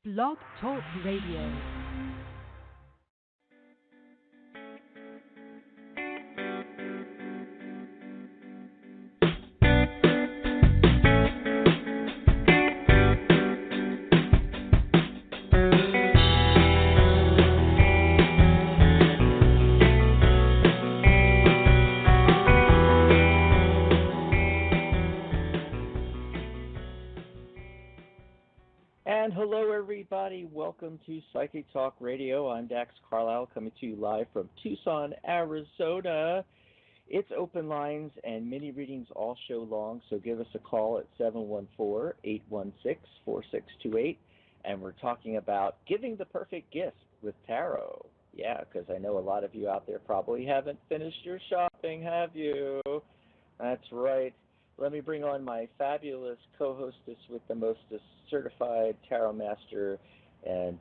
Blog Talk Radio. And hello, everybody. Welcome to Psychic Talk Radio. I'm Dax Carlisle, coming to you live from Tucson, Arizona. It's open lines and mini readings all show long, so give us a call at 714-816-4628. And we're talking about giving the perfect gift with tarot. Yeah, because I know a lot of you out there probably haven't finished your shopping, have you? That's right. Let me bring on my fabulous co-hostess with the most certified tarot master and,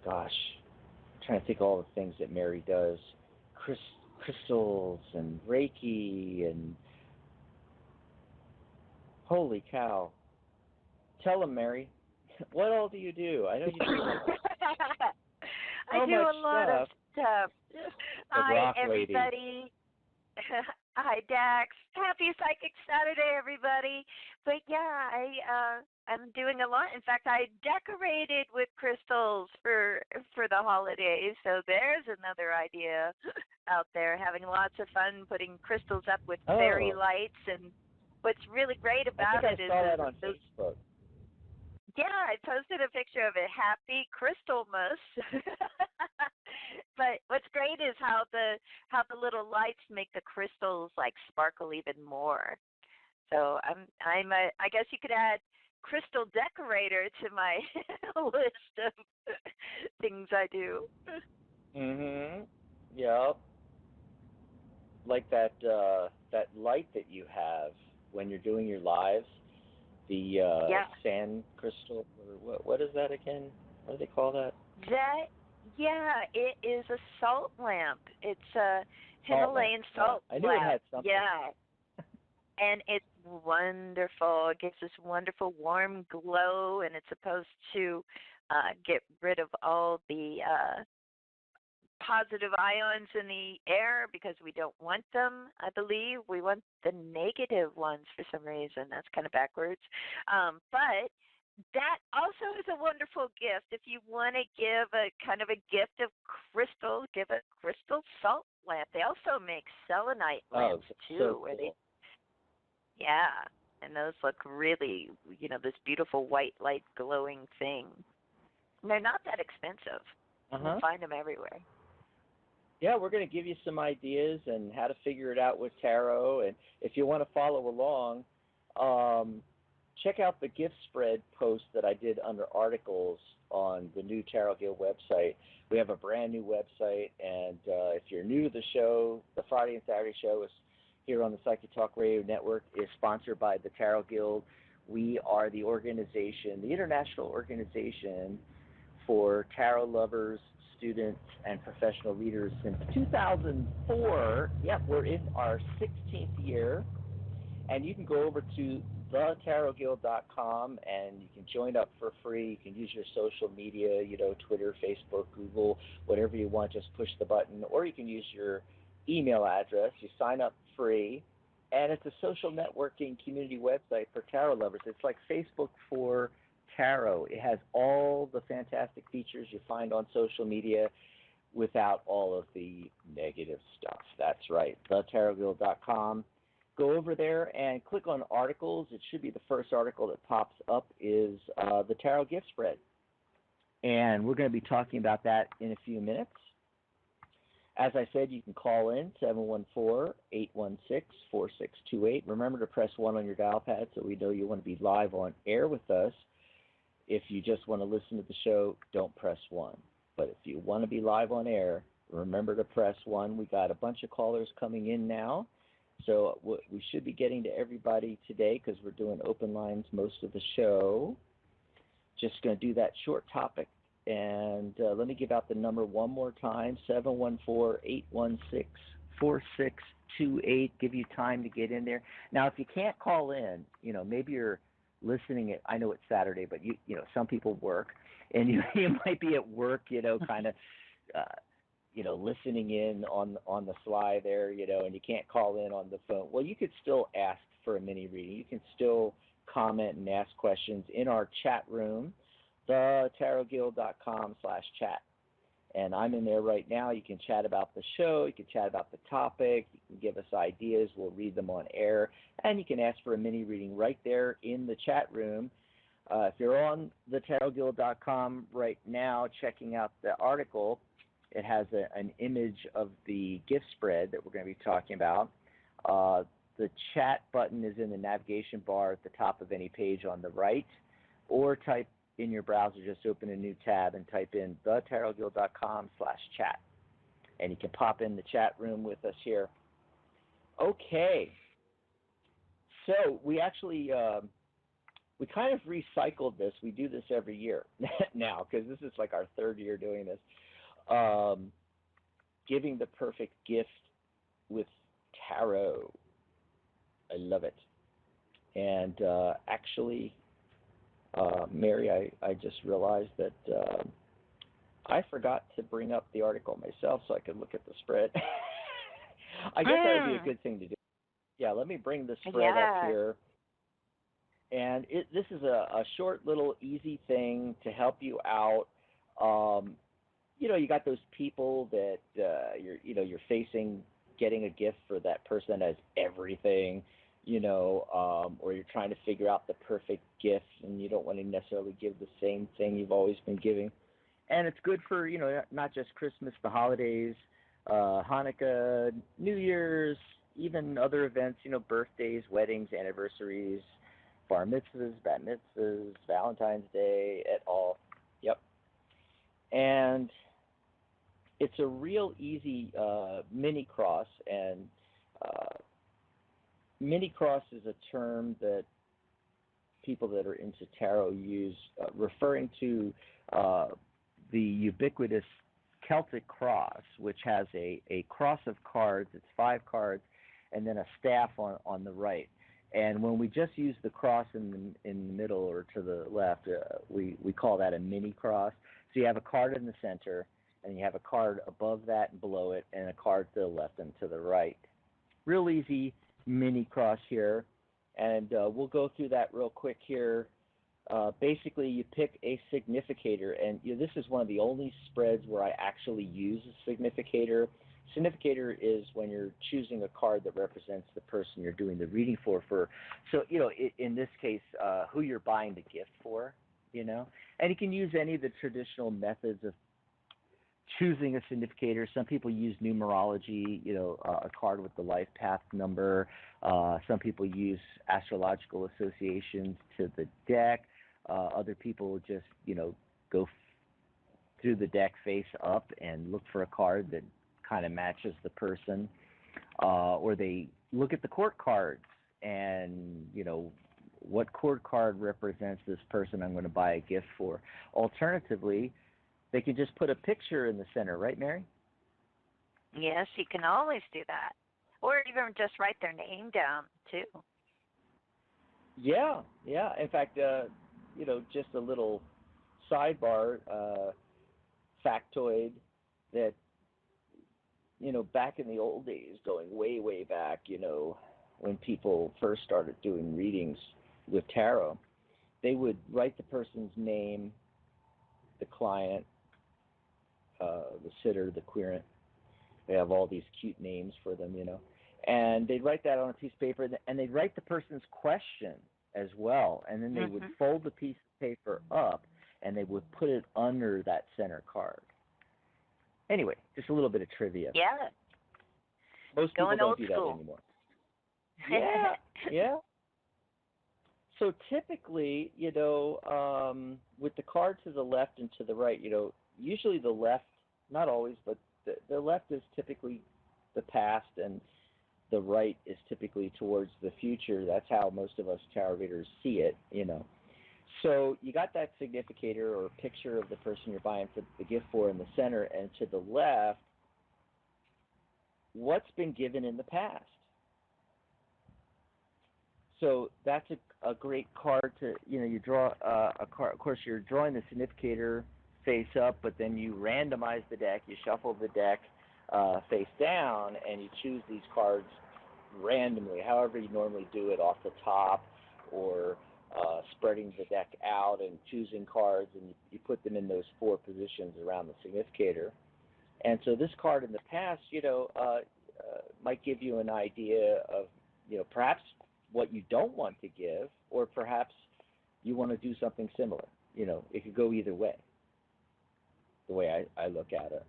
I'm trying to think of all the things that Mary does. Crystals and Reiki and holy cow. Tell them, Mary. What all do you do? I know you do I do a lot of stuff. Hi, lady. everybody. Hi, Dax. Happy Psychic Saturday, everybody. But yeah, I'm doing a lot. In fact, I decorated with crystals for the holidays. So there's another idea out there. Having lots of fun putting crystals up with fairy lights. And what's really great about I saw that on those, Facebook. yeah, I posted a picture of it. Happy Crystalmas. But what's great is how the little lights make the crystals like sparkle even more. So I guess you could add crystal decorator to my list of things I do. Yeah. Like that light that you have when you're doing your lives. The sand crystal, or what is that again? What do they call that? It is a salt lamp. It's a Himalayan salt lamp. I knew it had something. Yeah, and it's wonderful. It gives this wonderful warm glow, and it's supposed to get rid of all the positive ions in the air because we don't want them, I believe. We want the negative ones for some reason. That's kind of backwards. But that also is a wonderful gift. If you want to give a kind of a gift of crystal, give a crystal salt lamp. They also make selenite lamps too. So cool. And those look really, this beautiful white light glowing thing. And they're not that expensive. You'll find them everywhere. Yeah, we're going to give you some ideas and how to figure it out with tarot. And if you want to follow along, check out the gift spread post that I did under articles on the new Tarot Guild website. We have a brand new website, and if you're new to the show, the Friday and Saturday show is here on the Psychic Talk Radio Network, is sponsored by the Tarot Guild. We are the organization, the international organization for tarot lovers, students, and professional leaders since 2004. Yep, we're in our 16th year, and you can go over to thetarotguild.com and you can join up for free. You can use your social media, Twitter, Facebook, Google, whatever you want. Just push the button, or you can use your email address. You sign up free, and it's a social networking community website for tarot lovers. It's like Facebook for tarot. It has all the fantastic features you find on social media without all of the negative stuff. That's right, thetarotguild.com. Go over there and click on articles. It should be the first article that pops up is the Tarot Gift Spread. And we're going to be talking about that in a few minutes. As I said, you can call in 714-816-4628. Remember to press 1 on your dial pad so we know you want to be live on air with us. If you just want to listen to the show, don't press 1. But if you want to be live on air, remember to press 1. We got a bunch of callers coming in now. So we should be getting to everybody today because we're doing open lines most of the show. Just going to do that short topic. And let me give out the number one more time, 714-816-4628. Give you time to get in there. Now, if you can't call in, maybe you're listening. I know it's Saturday, but some people work, and you might be at work, kind of, listening in on the sly there, and you can't call in on the phone. Well, you could still ask for a mini reading. You can still comment and ask questions in our chat room, thetarotguild.com/chat. And I'm in there right now. You can chat about the show. You can chat about the topic. You can give us ideas. We'll read them on air. And you can ask for a mini reading right there in the chat room. If you're on thetarotguild.com right now checking out the article, it has an image of the gift spread that we're going to be talking about. The chat button is in the navigation bar at the top of any page on the right, or type in your browser, just open a new tab and type in thetarotguild.com/chat. And you can pop in the chat room with us here. Okay. So we actually, we kind of recycled this. We do this every year now, because this is like our third year doing this. Giving the perfect gift with tarot. I love it. And actually, Mary, I just realized that I forgot to bring up the article myself so I could look at the spread. I guess that would be a good thing to do. Yeah, let me bring the spread up here. And this is a short little easy thing to help you out. You got those people that you're facing getting a gift for that person that has everything, or you're trying to figure out the perfect gift and you don't want to necessarily give the same thing you've always been giving. And it's good for, not just Christmas, the holidays, Hanukkah, New Year's, even other events, birthdays, weddings, anniversaries, bar mitzvahs, bat mitzvahs, Valentine's Day, et al. Yep. And it's a real easy mini cross, and mini cross is a term that people that are into tarot use, referring to the ubiquitous Celtic cross, which has a cross of cards. It's 5 cards, and then a staff on the right. And when we just use the cross in the middle or to the left, we call that a mini cross. So you have a card in the center, and you have a card above that and below it, and a card to the left and to the right. Real easy mini cross here, and we'll go through that real quick here. Basically, you pick a significator, and this is one of the only spreads where I actually use a significator. Significator is when you're choosing a card that represents the person you're doing the reading for. So, in this case, who you're buying the gift for, And you can use any of the traditional methods of choosing a significator. Some people use numerology, a card with the life path number. Some people use astrological associations to the deck. Other people just, go through the deck face up and look for a card that kind of matches the person. Or they look at the court cards and, what court card represents this person I'm going to buy a gift for. Alternatively, they can just put a picture in the center, right, Mary? Yes, you can always do that. Or even just write their name down, too. Yeah. In fact, just a little sidebar factoid that, back in the old days, going way, way back, when people first started doing readings with tarot, they would write the person's name, the client, the sitter, the querent. They have all these cute names for them, And they'd write that on a piece of paper, and they'd write the person's question as well. And then they would fold the piece of paper up, and they would put it under that center card. Anyway, just a little bit of trivia. Yeah. Most people don't do that anymore. Yeah. So typically, with the card to the left and to the right, usually the left, not always, but the left is typically the past, and the right is typically towards the future. That's how most of us tarot readers see it, So you got that significator or picture of the person you're buying for the gift for in the center, and to the left, what's been given in the past. So that's a great card to, you draw a card. Of course, you're drawing the significator face up, but then you randomize the deck, you shuffle the deck face down, and you choose these cards randomly, however you normally do it, off the top, or spreading the deck out and choosing cards, and you put them in those four positions around the significator. And so this card in the past, might give you an idea of, perhaps what you don't want to give, or perhaps you want to do something similar. It could go either way, the way I look at it.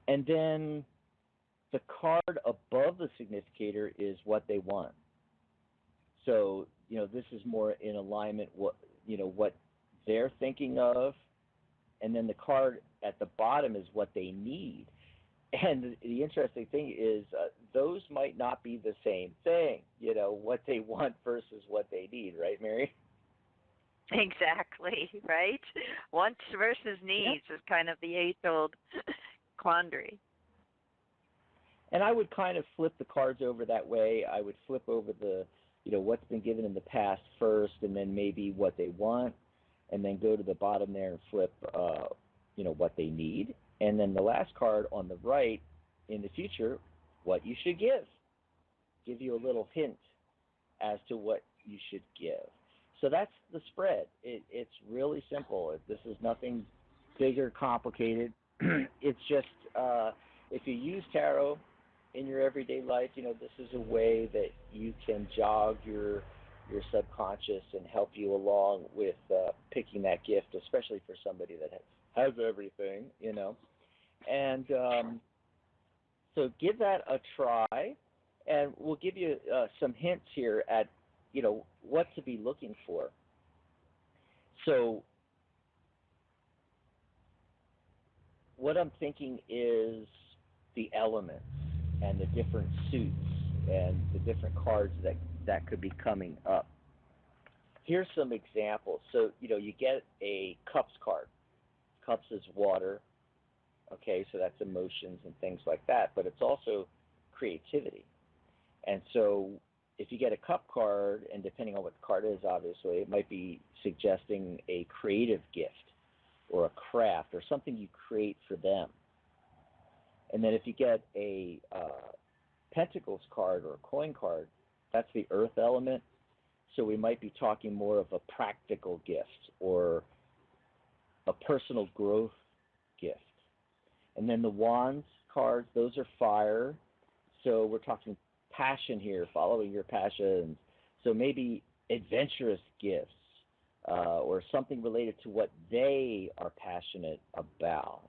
And then the card above the significator is what they want. So, this is more in alignment what they're thinking of, and then the card at the bottom is what they need. And the interesting thing is, those might not be the same thing, what they want versus what they need, right, Mary? Exactly, right? Wants versus needs is kind of the age-old quandary. And I would kind of flip the cards over that way. I would flip over the, what's been given in the past first, and then maybe what they want, and then go to the bottom there and flip, what they need. And then the last card on the right, in the future, what you should give. Give you a little hint as to what you should give. So that's the spread. It's really simple. This is nothing big or complicated. It's just, if you use tarot in your everyday life, this is a way that you can jog your subconscious and help you along with picking that gift, especially for somebody that has everything, And so give that a try, and we'll give you some hints here at, what to be looking for. So what I'm thinking is the elements and the different suits and the different cards that could be coming up. Here's some examples. So, you get a cups card. Cups is water. Okay, so that's emotions and things like that, but it's also creativity. And so if you get a cup card, and depending on what the card is, obviously, it might be suggesting a creative gift or a craft or something you create for them. And then if you get a pentacles card or a coin card, that's the earth element. So we might be talking more of a practical gift or a personal growth gift. And then the wands cards, those are fire. So we're talking passion here, following your passions. So maybe adventurous gifts or something related to what they are passionate about.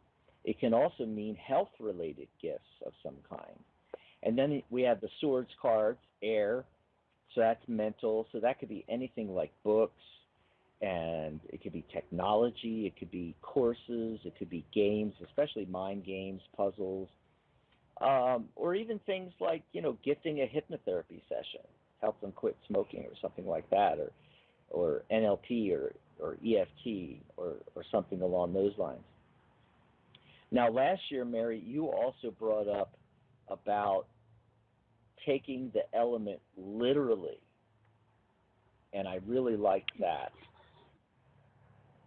It can also mean health-related gifts of some kind. And then we have the swords cards, air. So that's mental. So that could be anything like books, and it could be technology, it could be courses, it could be games, especially mind games, puzzles, or even things like, gifting a hypnotherapy session, help them quit smoking or something like that, or NLP or EFT or something along those lines. Now, last year, Mary, you also brought up about taking the element literally, and I really liked that.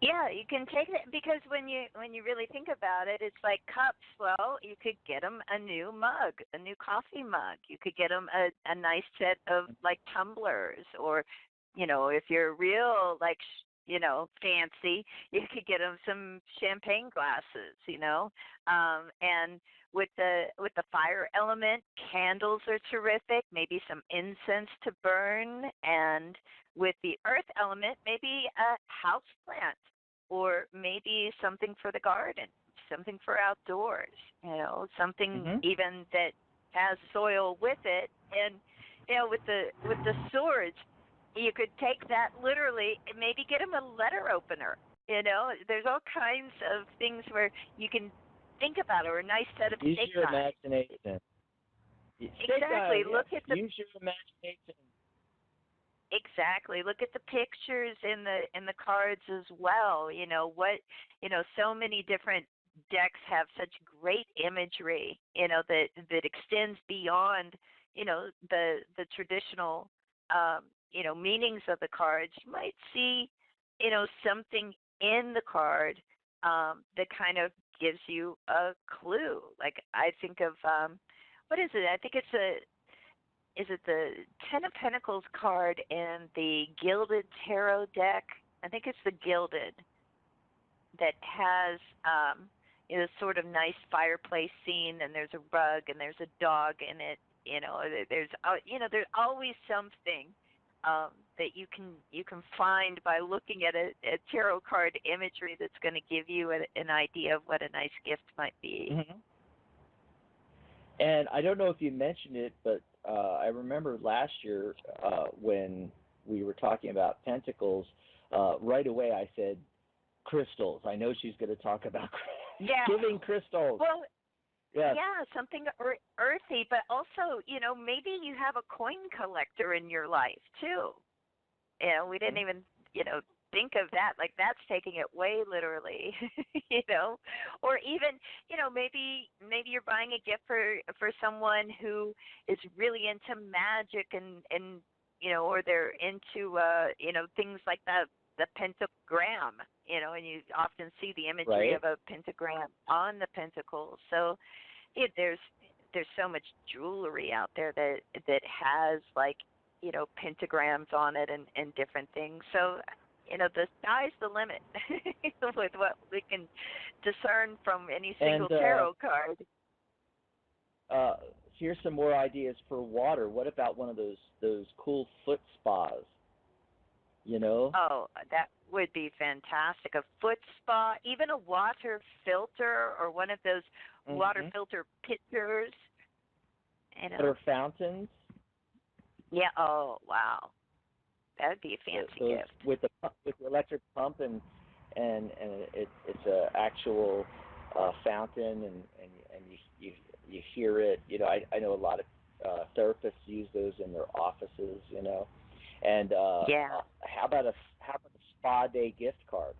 Yeah, you can take it because when you really think about it, it's like cups. Well, you could get them a new mug, a new coffee mug. You could get them a nice set of like tumblers, or if you're real fancy, you could get them some champagne glasses. And with the fire element, candles are terrific. Maybe some incense to burn, and with the earth element, maybe a house plant, or maybe something for the garden, something for outdoors, something even that has soil with it. And with the swords, you could take that literally and maybe get them a letter opener. There's all kinds of things where you can think about it, or a nice set of Use snake your eyes. imagination. Exactly. Look at the use your imagination. Exactly. Look at the pictures in the cards as well. So many different decks have such great imagery, that extends beyond, the traditional meanings of the cards, you might see, something in the card that kind of gives you a clue. Like I think of what is it? I think is it the Ten of Pentacles card in the Gilded Tarot deck? I think it's the Gilded that has sort of nice fireplace scene, and there's a rug and there's a dog in it. There's always something that you can find by looking at a tarot card imagery that's going to give you an idea of what a nice gift might be. Mm-hmm. And I don't know if you mentioned it, but I remember last year when we were talking about pentacles, right away I said crystals. I know she's going to talk about giving crystals. Well, yes. Yeah, something earthy, but also, maybe you have a coin collector in your life too. We didn't even, think of that. Like that's taking it way literally, or even, maybe you're buying a gift for someone who is really into magic and or they're into things like the pentagram, and you often see the imagery of a pentagram on the pentacles. So there's so much jewelry out there that has like, pentagrams on it and different things. So, the sky's the limit with what we can discern from any single tarot card. Here's some more ideas for water. What about one of those cool foot spas? Oh, that would be fantastic. A foot spa, even a water filter or one of those water filter pitchers. Water fountains. Yeah. Oh, wow. That would be a fancy gift. With the electric pump and it's a actual fountain and you hear it. I know a lot of therapists use those in their offices. And how about a spa day gift card?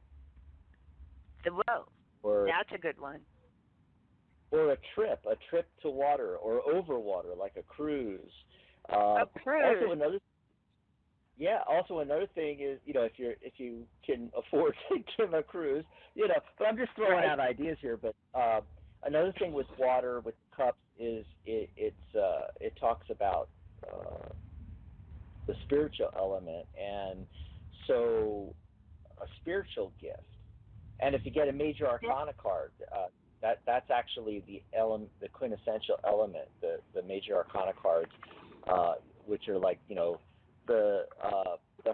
That's a good one. Or a trip to water or over water, like a cruise. A cruise. Also another thing is, if you can afford to give a cruise, but I'm just throwing out ideas here. But another thing with water, with cups, is it talks about the spiritual element, and so a spiritual gift. And if you get a major arcana card, that's actually the quintessential element, the major arcana cards, which are like the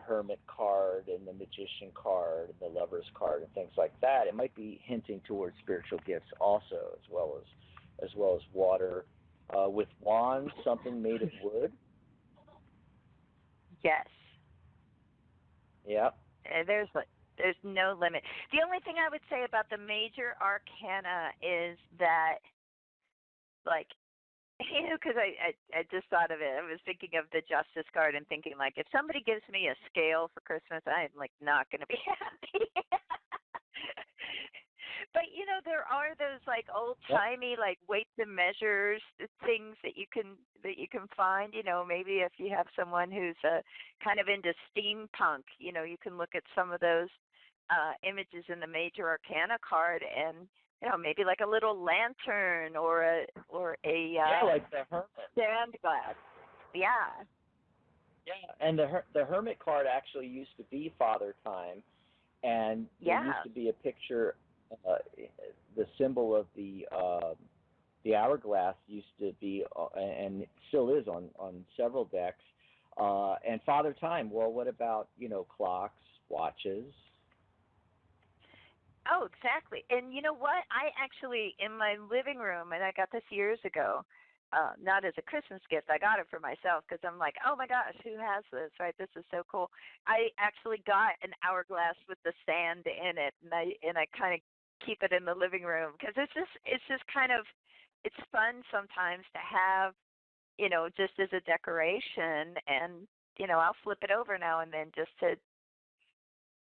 Hermit card and the Magician card and the Lover's card and things like that. It might be hinting towards spiritual gifts also, as well as water. With wands, something made of wood. Yes. Yep. There's no limit. The only thing I would say about the major arcana is that, like, because I just thought of it. I was thinking of the Justice card and thinking, like, if somebody gives me a scale for Christmas, I'm, like, not going to be happy. But, there are those, like, old-timey, like, weights and measures things that you can find. Maybe if you have someone who's kind of into steampunk, you can look at some of those images in the major arcana card and, maybe like a little lantern or a like the Hermit sand glass. Yeah. Yeah, and the Hermit card actually used to be Father Time, and there used to be a picture. The symbol of the hourglass used to be, and it still is on several decks. And Father Time. Well, what about clocks, watches? Oh, exactly. And you know what? I actually, in my living room, and I got this years ago, not as a Christmas gift. I got it for myself because I'm like, oh my gosh, who has this? Right? This is so cool. I actually got an hourglass with the sand in it, and I kind of keep it in the living room because it's just kind of, it's fun sometimes to have, just as a decoration, and I'll flip it over now and then just to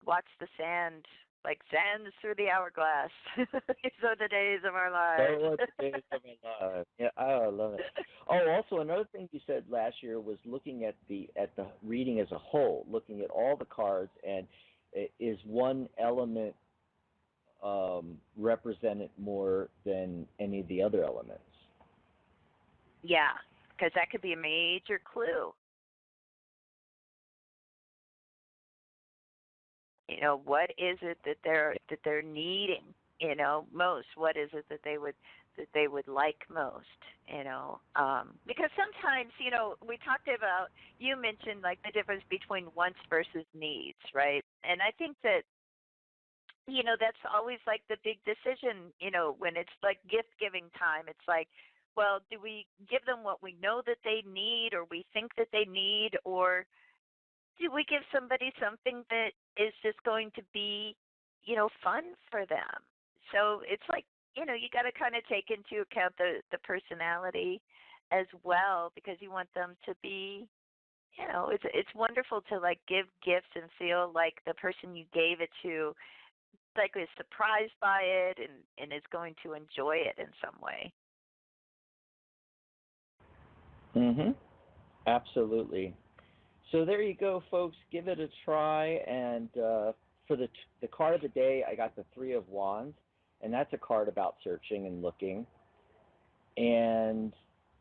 watch the sand like sands through the hourglass. These are the days of our lives. Oh, the days of our lives. Yeah, I love it. Oh, also another thing you said last year was looking at the reading as a whole, looking at all the cards, and is one element represented more than any of the other elements? Yeah, because that could be a major clue. You know, what is it that they're needing? You know, most. What is it that they would like most? You know, because sometimes, you know, we talked about, you mentioned like the difference between wants versus needs, right? And I think that, you know, that's always like the big decision, you know, when it's like gift giving time. It's like, well, do we give them what we know that they need or we think that they need, or do we give somebody something that is just going to be, you know, fun for them? So it's like, you know, you got to kind of take into account the personality as well, because you want them to be, you know, it's wonderful to like give gifts and feel like the person you gave it to like is surprised by it and is going to enjoy it in some way. Mhm. Absolutely. So there you go, folks. Give it a try. And for the card of the day, I got the Three of Wands, and that's a card about searching and looking. And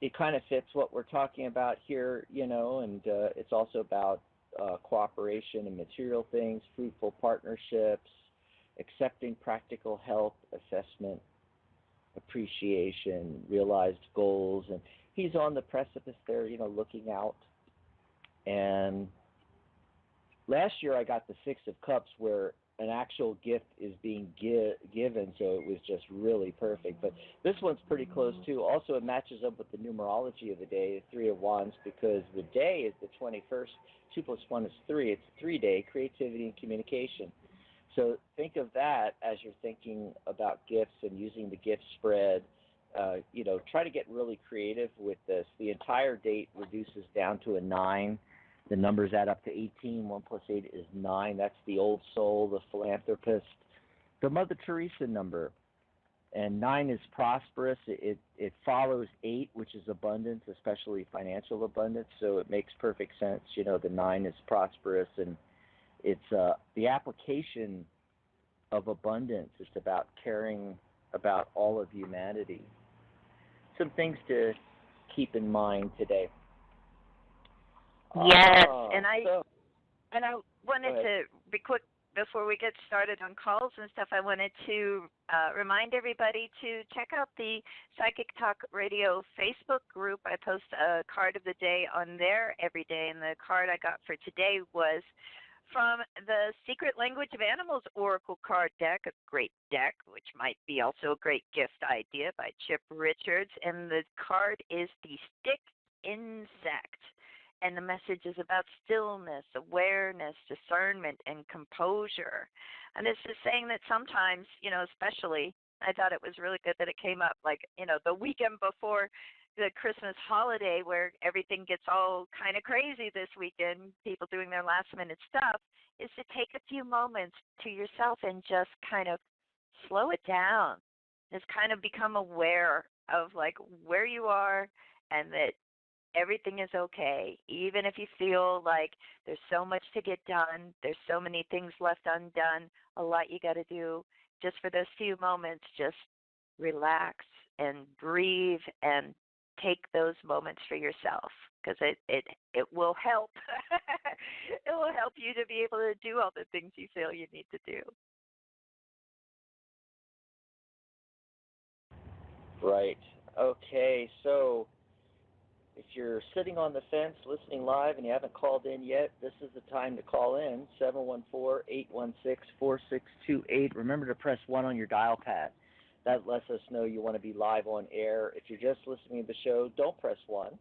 it kind of fits what we're talking about here, you know, and it's also about cooperation and material things, fruitful partnerships, accepting practical help, assessment, appreciation, realized goals. And he's on the precipice there, you know, looking out. And last year I got the Six of Cups where an actual gift is being given, so it was just really perfect. But this one's pretty close too. Also, it matches up with the numerology of the day, Three of Wands, because the day is the 21st. 2 plus 1 is 3. It's a 3-day, creativity and communication. So think of that as you're thinking about gifts and using the gift spread. You know, try to get really creative with this. The entire date reduces down to a 9. The numbers add up to 18. 1 plus 8 is 9. That's the old soul, the philanthropist, the Mother Teresa number. And 9 is prosperous. It follows 8, which is abundance, especially financial abundance. So it makes perfect sense. You know, the 9 is prosperous, and it's the application of abundance. It's about caring about all of humanity. Some things to keep in mind today. Yes, and I So, wanted to be quick before we get started on calls and stuff. I wanted to remind everybody to check out the Psychic Talk Radio Facebook group. I post a card of the day on there every day, and the card I got for today was from the Secret Language of Animals Oracle card deck, a great deck, which might be also a great gift idea, by Chip Richards. And the card is the Stick Insect. And the message is about stillness, awareness, discernment, and composure. And this is saying that sometimes, you know, especially, I thought it was really good that it came up, like, you know, the weekend before the Christmas holiday, where everything gets all kind of crazy this weekend, people doing their last minute stuff, is to take a few moments to yourself and just kind of slow it down. Just kind of become aware of like where you are, and that everything is okay. Even if you feel like there's so much to get done, there's so many things left undone, a lot you got to do, just for those few moments, just relax and breathe and take those moments for yourself, because it will help. It will help you to be able to do all the things you feel you need to do. right. Okay, so if you're sitting on the fence listening live and you haven't called in yet, this is the time to call in, 714-816-4628. Remember to press 1 on your dial pad. That lets us know you want to be live on air. If you're just listening to the show, don't press 1.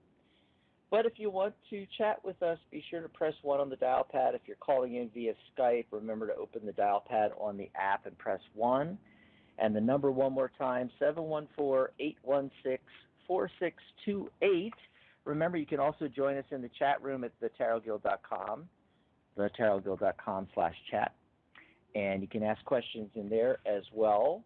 But if you want to chat with us, be sure to press 1 on the dial pad. If you're calling in via Skype, remember to open the dial pad on the app and press 1. And the number one more time, 714-816-4628. Remember, you can also join us in the chat room at thetarotguild.com, thetarotguild.com/chat. and you can ask questions in there as well.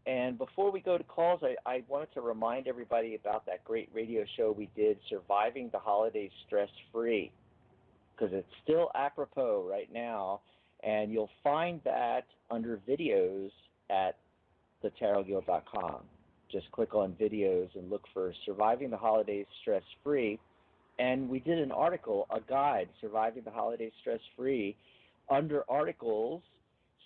And before we go to calls, I wanted to remind everybody about that great radio show we did, Surviving the Holidays Stress Free, because it's still apropos right now. And you'll find that under videos at thetarotguild.com. Just click on videos and look for Surviving the Holidays Stress Free. And we did an article, a guide, Surviving the Holidays Stress Free, under articles.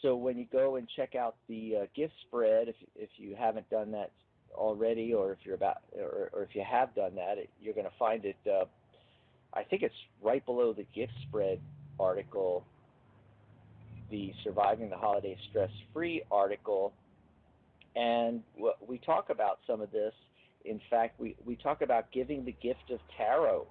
So when you go and check out the gift spread, if you haven't done that already, or if you're about, or if you have done that, you're going to find it. I think it's right below the gift spread article, the Surviving the Holiday Stress Free article, and we talk about some of this. In fact, we talk about giving the gift of tarot.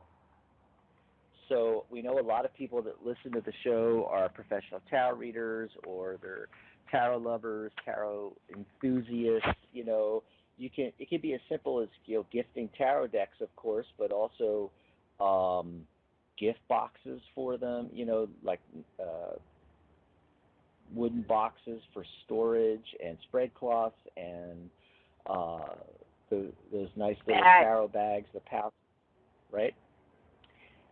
So we know a lot of people that listen to the show are professional tarot readers, or they're tarot lovers, tarot enthusiasts. You know, it can be as simple as, you know, gifting tarot decks, of course, but also gift boxes for them. You know, like wooden boxes for storage, and spread cloths, and those nice little tarot bags, the pouch, right?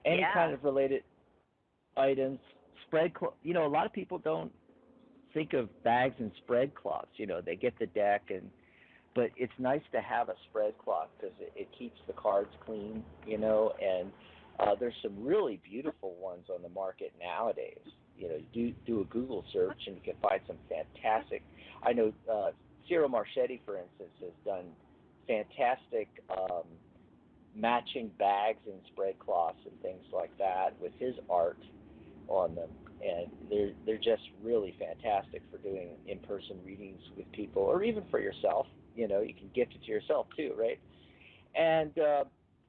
Any kind of related items, you know, a lot of people don't think of bags and spread cloths. You know, they get the deck, but it's nice to have a spread cloth because it keeps the cards clean, you know, and there's some really beautiful ones on the market nowadays. You know, do a Google search and you can find some fantastic. I know Ciro Marchetti, for instance, has done fantastic matching bags and spread cloths and things like that with his art on them, and they're just really fantastic for doing in-person readings with people, or even for yourself. You know, you can gift it to yourself too, right? And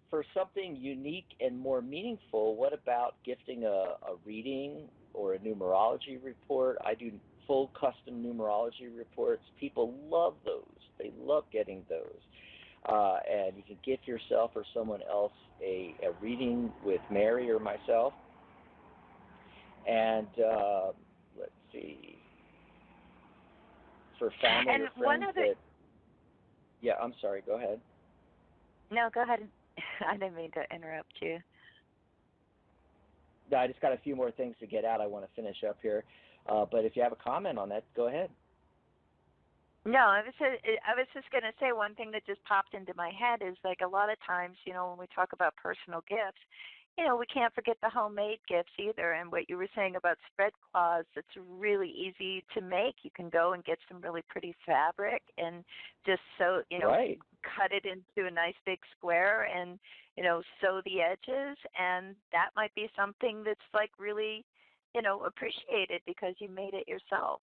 for something unique and more meaningful, what about gifting a reading or a numerology report? I do full custom numerology reports. People love those. They love getting those. And you can gift yourself or someone else a reading with Mary or myself. And let's see, for family and or friends yeah, I'm sorry, go ahead. No, go ahead. I didn't mean to interrupt you. No, I just got a few more things to get out. I want to finish up here. But if you have a comment on that, go ahead. No, I was just going to say, one thing that just popped into my head is, like, a lot of times, you know, when we talk about personal gifts, you know, we can't forget the homemade gifts either. And what you were saying about spread cloths, it's really easy to make. You can go and get some really pretty fabric and just sew, you know, right. cut it into a nice big square and, you know, sew the edges. And that might be something that's, like, really, you know, appreciated because you made it yourself.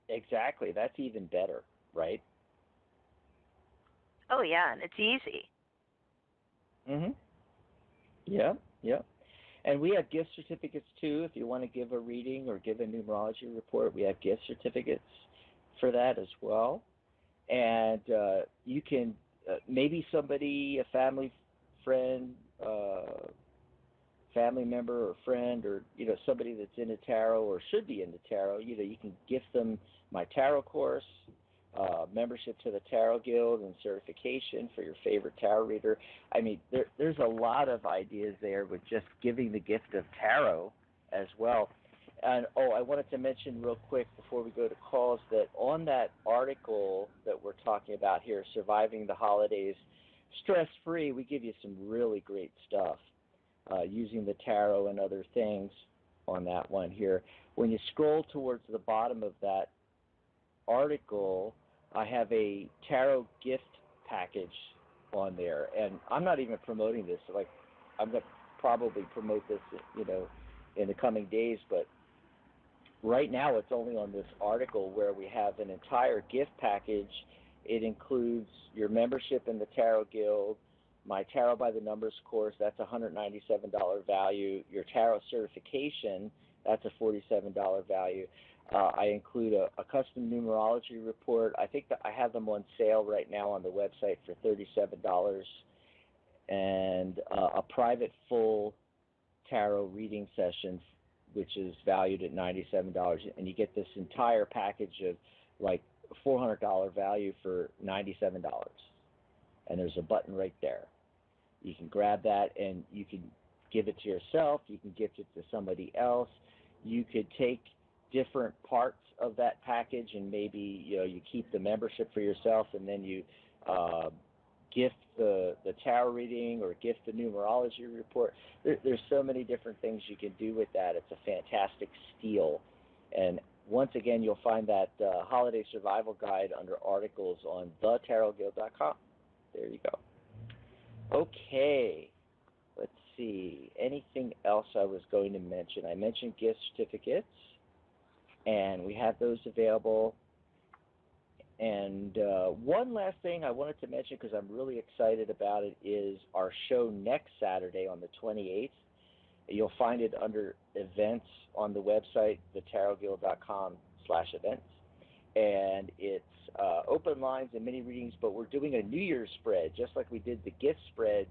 Exactly. That's even better, right? Oh, yeah, and it's easy. Yeah, yeah. And we have gift certificates, too. If you want to give a reading or give a numerology report, we have gift certificates for that as well. And you can, maybe somebody, a family friend, family member or friend, or, you know, somebody that's into tarot or should be into tarot, you know, you can gift them my tarot course, membership to the Tarot Guild, and certification for your favorite tarot reader. I mean, there's a lot of ideas there with just giving the gift of tarot as well. And, I wanted to mention real quick before we go to calls that on that article that we're talking about here, Surviving the Holidays Stress-Free, we give you some really great stuff using the tarot and other things on that one here. When you scroll towards the bottom of that article, I have a tarot gift package on there, and I'm not even promoting this. Like, I'm going to probably promote this, you know, in the coming days, but right now it's only on this article where we have an entire gift package. It includes your membership in the Tarot Guild, my Tarot by the Numbers course, that's a $197 value. Your tarot certification, that's a $47 value. I include a custom numerology report. I think that I have them on sale right now on the website for $37, and a private full tarot reading session which is valued at $97, and you get this entire package of like $400 value for $97. And there's a button right there. You can grab that and you can give it to yourself. You can gift it to somebody else. You could take different parts of that package and maybe you keep the membership for yourself, and then you gift the tarot reading or gift the numerology report. There's so many different things you can do with that. It's a fantastic steal. And once again, you'll find that holiday survival guide under articles on thetarotguild.com. There you go. Okay, let's see. Anything else I was going to mention? I mentioned gift certificates, and we have those available. And one last thing I wanted to mention, because I'm really excited about it, is our show next Saturday on the 28th. You'll find it under events on the website, thetarotguild.com/events. And it's open lines and mini readings, but we're doing a New Year's spread. Just like we did the gift spread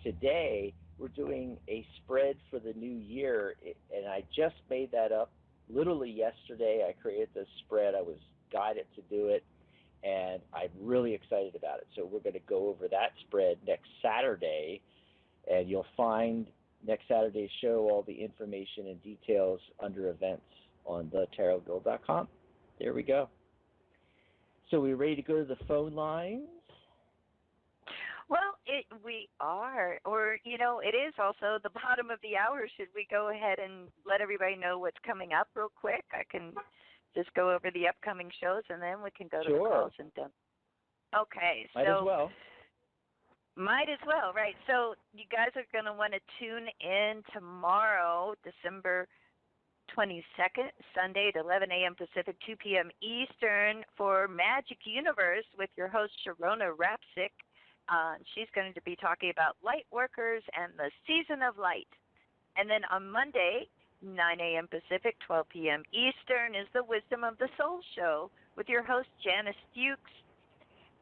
today, we're doing a spread for the new year. And I just made that up literally yesterday. I created this spread. I was guided to do it, and I'm really excited about it. So we're going to go over that spread next Saturday, and you'll find next Saturday's show all the information and details under events on thetarotguild.com. There we go. So we ready to go to the phone lines? Well, we are. Or, it is also the bottom of the hour. Should we go ahead and let everybody know what's coming up real quick? I can just go over the upcoming shows, and then we can go to the calls and done. Okay. Might as well. Might as well, right. So you guys are going to want to tune in tomorrow, December 22nd, Sunday at 11 a.m. Pacific, 2 p.m. Eastern, for Magic Universe with your host, Sharona Rapsick. She's going to be talking about light workers and the season of light. And then on Monday, 9 a.m. Pacific, 12 p.m. Eastern, is the Wisdom of the Soul show with your host, Janice Dukes.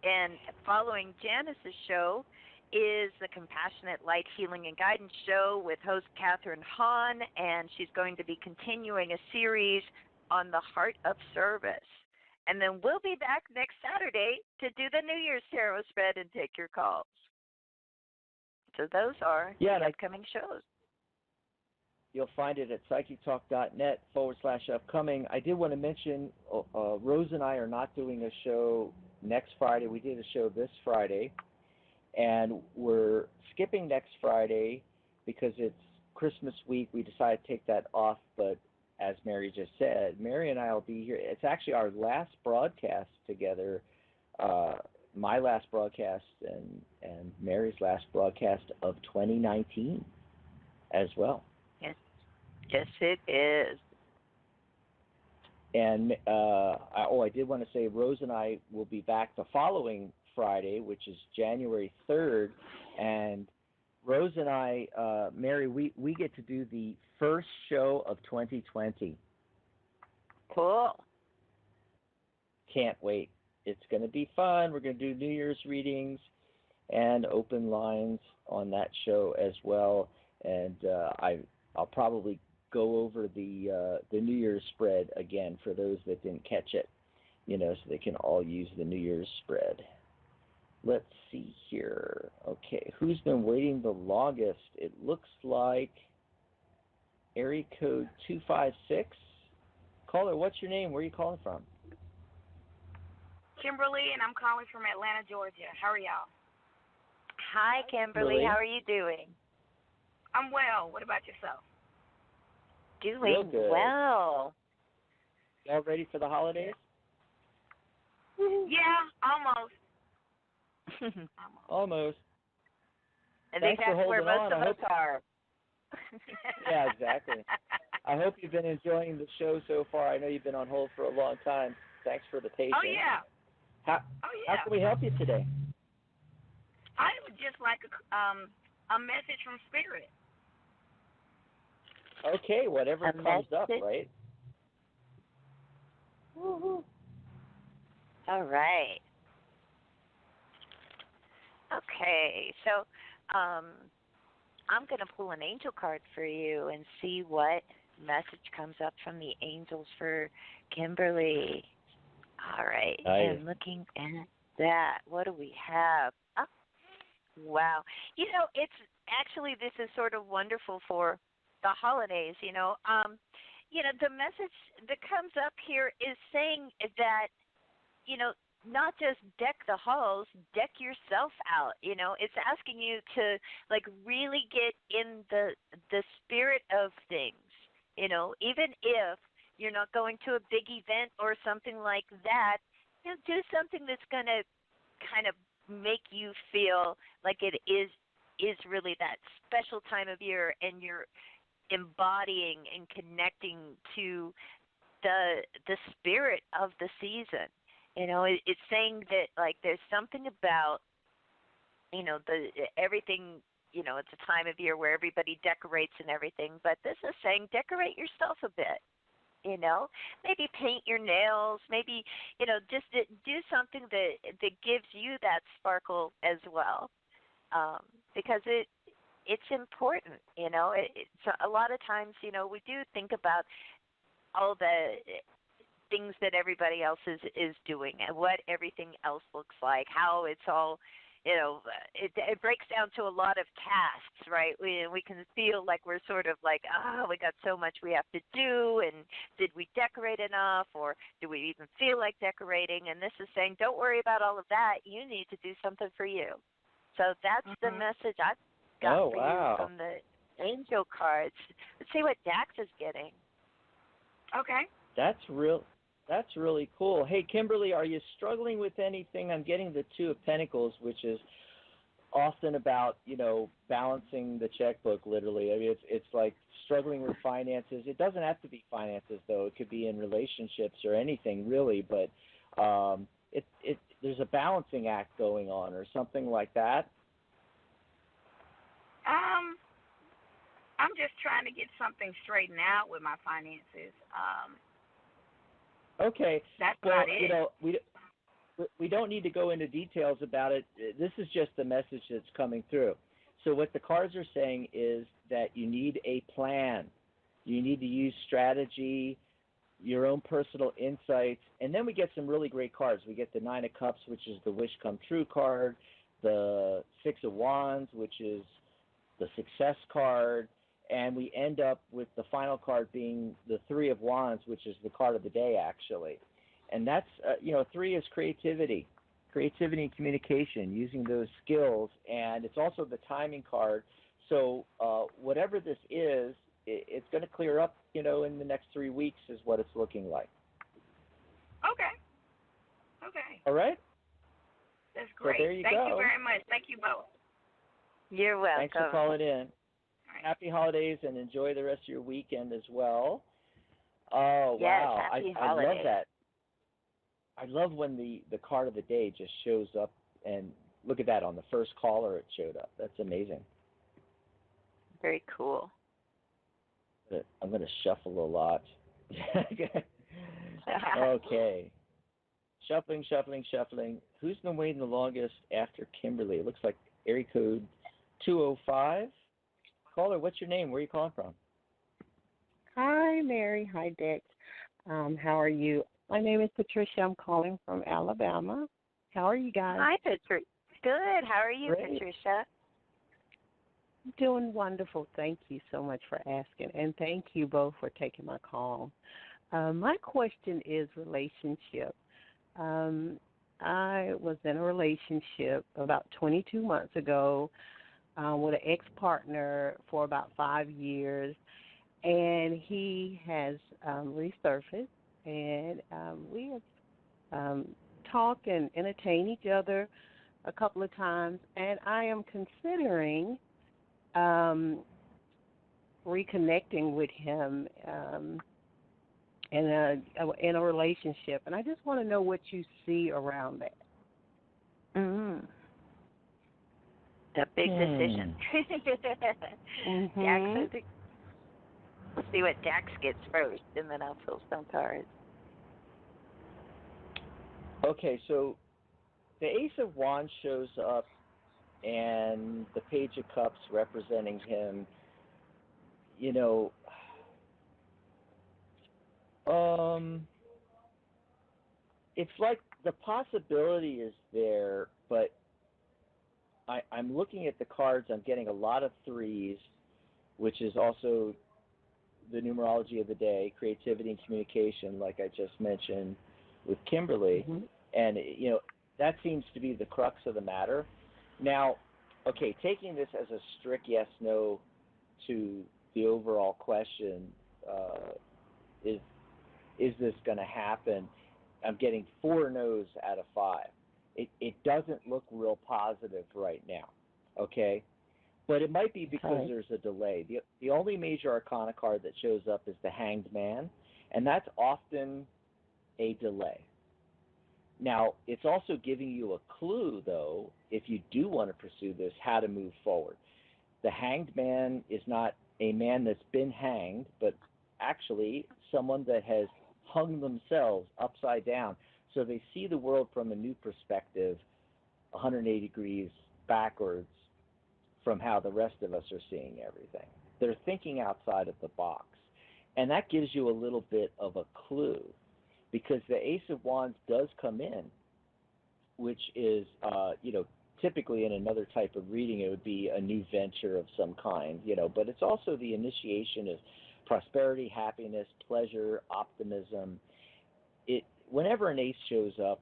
And following Janice's show is the Compassionate Light Healing and Guidance show with host Catherine Hahn, and she's going to be continuing a series on the heart of service. And then we'll be back next Saturday to do the New Year's Tarot spread and take your calls. So those are the upcoming shows. You'll find it at psychictalk.net/upcoming. I did want to mention Rose and I are not doing a show next Friday. We did a show this Friday. And we're skipping next Friday because it's Christmas week. We decided to take that off, but as Mary just said, Mary and I will be here. It's actually our last broadcast together, my last broadcast and Mary's last broadcast of 2019 as well. Yes, it is. And I did want to say Rose and I will be back the following Friday, which is January 3rd, and Rose and I, Mary, we get to do the first show of 2020. Cool. Can't wait. It's going to be fun. We're going to do New Year's readings and open lines on that show as well, and I'll probably go over the New Year's spread again for those that didn't catch it, so they can all use the New Year's spread. Let's see here. Okay, who's been waiting the longest? It looks like area code 256. Caller, what's your name? Where are you calling from? Kimberly, and I'm calling from Atlanta, Georgia. How are y'all? Hi, Kimberly. How are you doing? I'm well. What about yourself? Doing well. Y'all ready for the holidays? Yeah, almost. Almost. I think that's where most of us are. Yeah, exactly. I hope you've been enjoying the show so far. I know you've been on hold for a long time. Thanks for the patience. Oh, yeah. How can we help you today? I would just like a message from Spirit. Okay, whatever comes up, right? Woo-hoo. All right. Okay, so I'm going to pull an angel card for you and see what message comes up from the angels for Kimberly. All right, Nice. and looking at that, what do we have? Oh, wow. It's actually, this is sort of wonderful for the holidays. The message that comes up here is saying that, not just deck the halls, deck yourself out. It's asking you to really get in the spirit of things. Even if you're not going to a big event or something like that, do something that's going to kind of make you feel like it is really that special time of year, and you're embodying and connecting to the spirit of the season. It's saying that there's something about everything. It's a time of year where everybody decorates and everything, but this is saying decorate yourself a bit. Maybe paint your nails, maybe, just do something that gives you that sparkle as well, because it's important. It's a lot of times, we do think about all the things that everybody else is doing and what everything else looks like, how it's all, it breaks down to a lot of tasks, right? We can feel like we're sort of we got so much we have to do, and did we decorate enough, or do we even feel like decorating? And this is saying, don't worry about all of that. You need to do something for you. So that's the message I've got for you from the angel cards. Let's see what Dax is getting. Okay. That's really cool. Hey, Kimberly, are you struggling with anything? I'm getting the Two of Pentacles, which is often about, balancing the checkbook, literally. I mean, it's like struggling with finances. It doesn't have to be finances, though. It could be in relationships or anything, really. But there's a balancing act going on or something like that. I'm just trying to get something straightened out with my finances. Okay. That's about it. We don't need to go into details about it. This is just the message that's coming through. So what the cards are saying is that you need a plan. You need to use strategy, your own personal insights, and then we get some really great cards. We get the Nine of Cups, which is the Wish Come True card, the Six of Wands, which is the Success card, and we end up with the final card being the Three of Wands, which is the card of the day, actually. And that's, 3 is creativity and communication, using those skills, and it's also the timing card. So whatever this is, it's going to clear up, in the next 3 weeks is what it's looking like. Okay. All right? That's great. So there you go. Thank you very much. Thank you both. You're welcome. Thanks for calling in. Right. Happy holidays, and enjoy the rest of your weekend as well. Oh, yes, wow. Happy I love holidays. that. I love when the card of the day just shows up, and look at that, on the first caller it showed up. That's amazing. Very cool. I'm going to shuffle a lot. Okay. Shuffling. Who's been waiting the longest after Kimberly? It looks like area code 205. Caller, what's your name? Where are you calling from? Hi, Mary. Hi, Dex. How are you? My name is Patricia. I'm calling from Alabama. How are you guys? Hi, Patricia. Good. How are you, Great. Patricia? Doing wonderful. Thank you so much for asking, and thank you both for taking my call. My question is relationship. I was in a relationship about 22 months ago with an ex-partner for about 5 years, and he has resurfaced, and we have talked and entertained each other a couple of times, and I am considering reconnecting with him in a relationship, and I just want to know what you see around that. A big decision. Dax, we'll see what Dax gets first, and then I'll pull some cards. Okay, so the Ace of Wands shows up, and the Page of Cups representing him. Um, it's like the possibility is there, but I'm looking at the cards. I'm getting a lot of threes, which is also the numerology of the day, creativity and communication, like I just mentioned with Kimberly. Mm-hmm. And, that seems to be the crux of the matter. Now, okay, taking this as a strict yes/no to the overall question, is this going to happen? I'm getting 4 no's out of 5. It doesn't look real positive right now, okay? But it might be because there's a delay. The only major arcana card that shows up is the Hanged Man, and that's often a delay. Now, it's also giving you a clue, though, if you do want to pursue this, how to move forward. The Hanged Man is not a man that's been hanged, but actually someone that has hung themselves upside down. So they see the world from a new perspective, 180 degrees backwards from how the rest of us are seeing everything. They're thinking outside of the box. And that gives you a little bit of a clue, because the Ace of Wands does come in, which is, typically in another type of reading, it would be a new venture of some kind, but it's also the initiation of prosperity, happiness, pleasure, optimism. Whenever an ace shows up,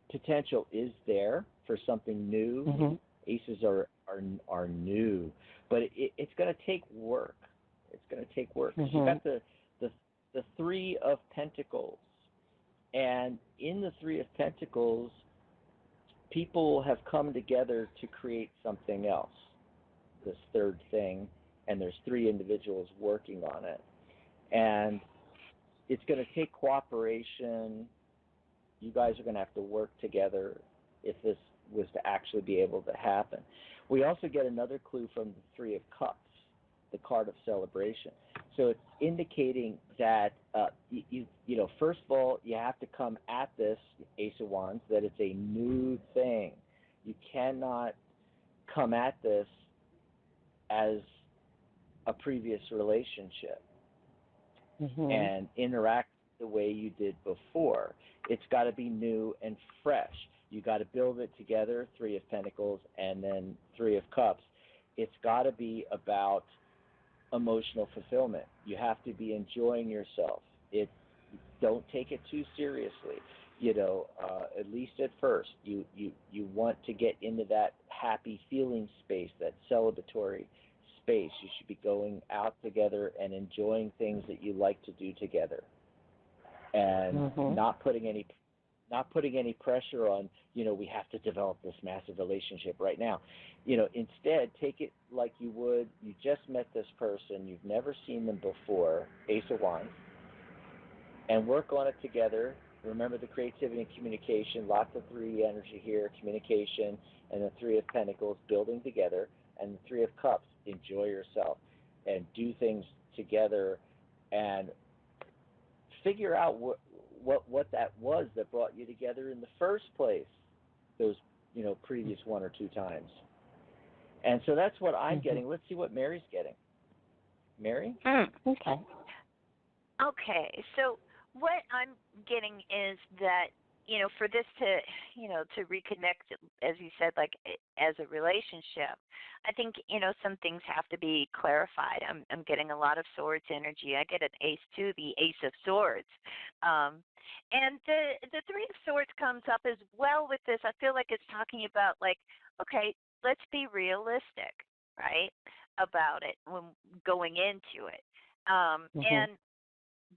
potential is there for something new. Mm-hmm. Aces are new, but it's going to take work. It's going to take work. Mm-hmm. You got the 3 of Pentacles, and in the 3 of Pentacles, people have come together to create something else, this third thing, and there's 3 individuals working on it. And it's going to take cooperation. You guys are going to have to work together if this was to actually be able to happen. We also get another clue from the 3 of Cups, the card of celebration. So it's indicating that, first of all, you have to come at this, Ace of Wands, that it's a new thing. You cannot come at this as a previous relationship and interact the way you did before. It's got to be new and fresh. You got to build it together, 3 of Pentacles and then 3 of Cups. It's got to be about emotional fulfillment. You have to be enjoying yourself. Don't take it too seriously. At least at first, you want to get into that happy feeling space, that celebratory space. You should be going out together and enjoying things that you like to do together, and not putting any pressure on, we have to develop this massive relationship right now. Instead, take it like you would, you just met this person, you've never seen them before, Ace of Wands, and work on it together. Remember the creativity and communication, lots of 3 energy here, communication, and the 3 of Pentacles, building together, and the 3 of Cups, enjoy yourself and do things together and figure out what that was that brought you together in the first place, those previous 1 or 2 times. And so that's what I'm getting. Let's see what Mary's getting. Mary? Okay. Okay, so what I'm getting is that, for this to, to reconnect, as you said, like as a relationship, I think, some things have to be clarified. I'm getting a lot of swords energy. I get an ace too, the Ace of Swords. And the 3 of Swords comes up as well with this. I feel like it's talking about, like, okay, let's be realistic, right, about it when going into it. And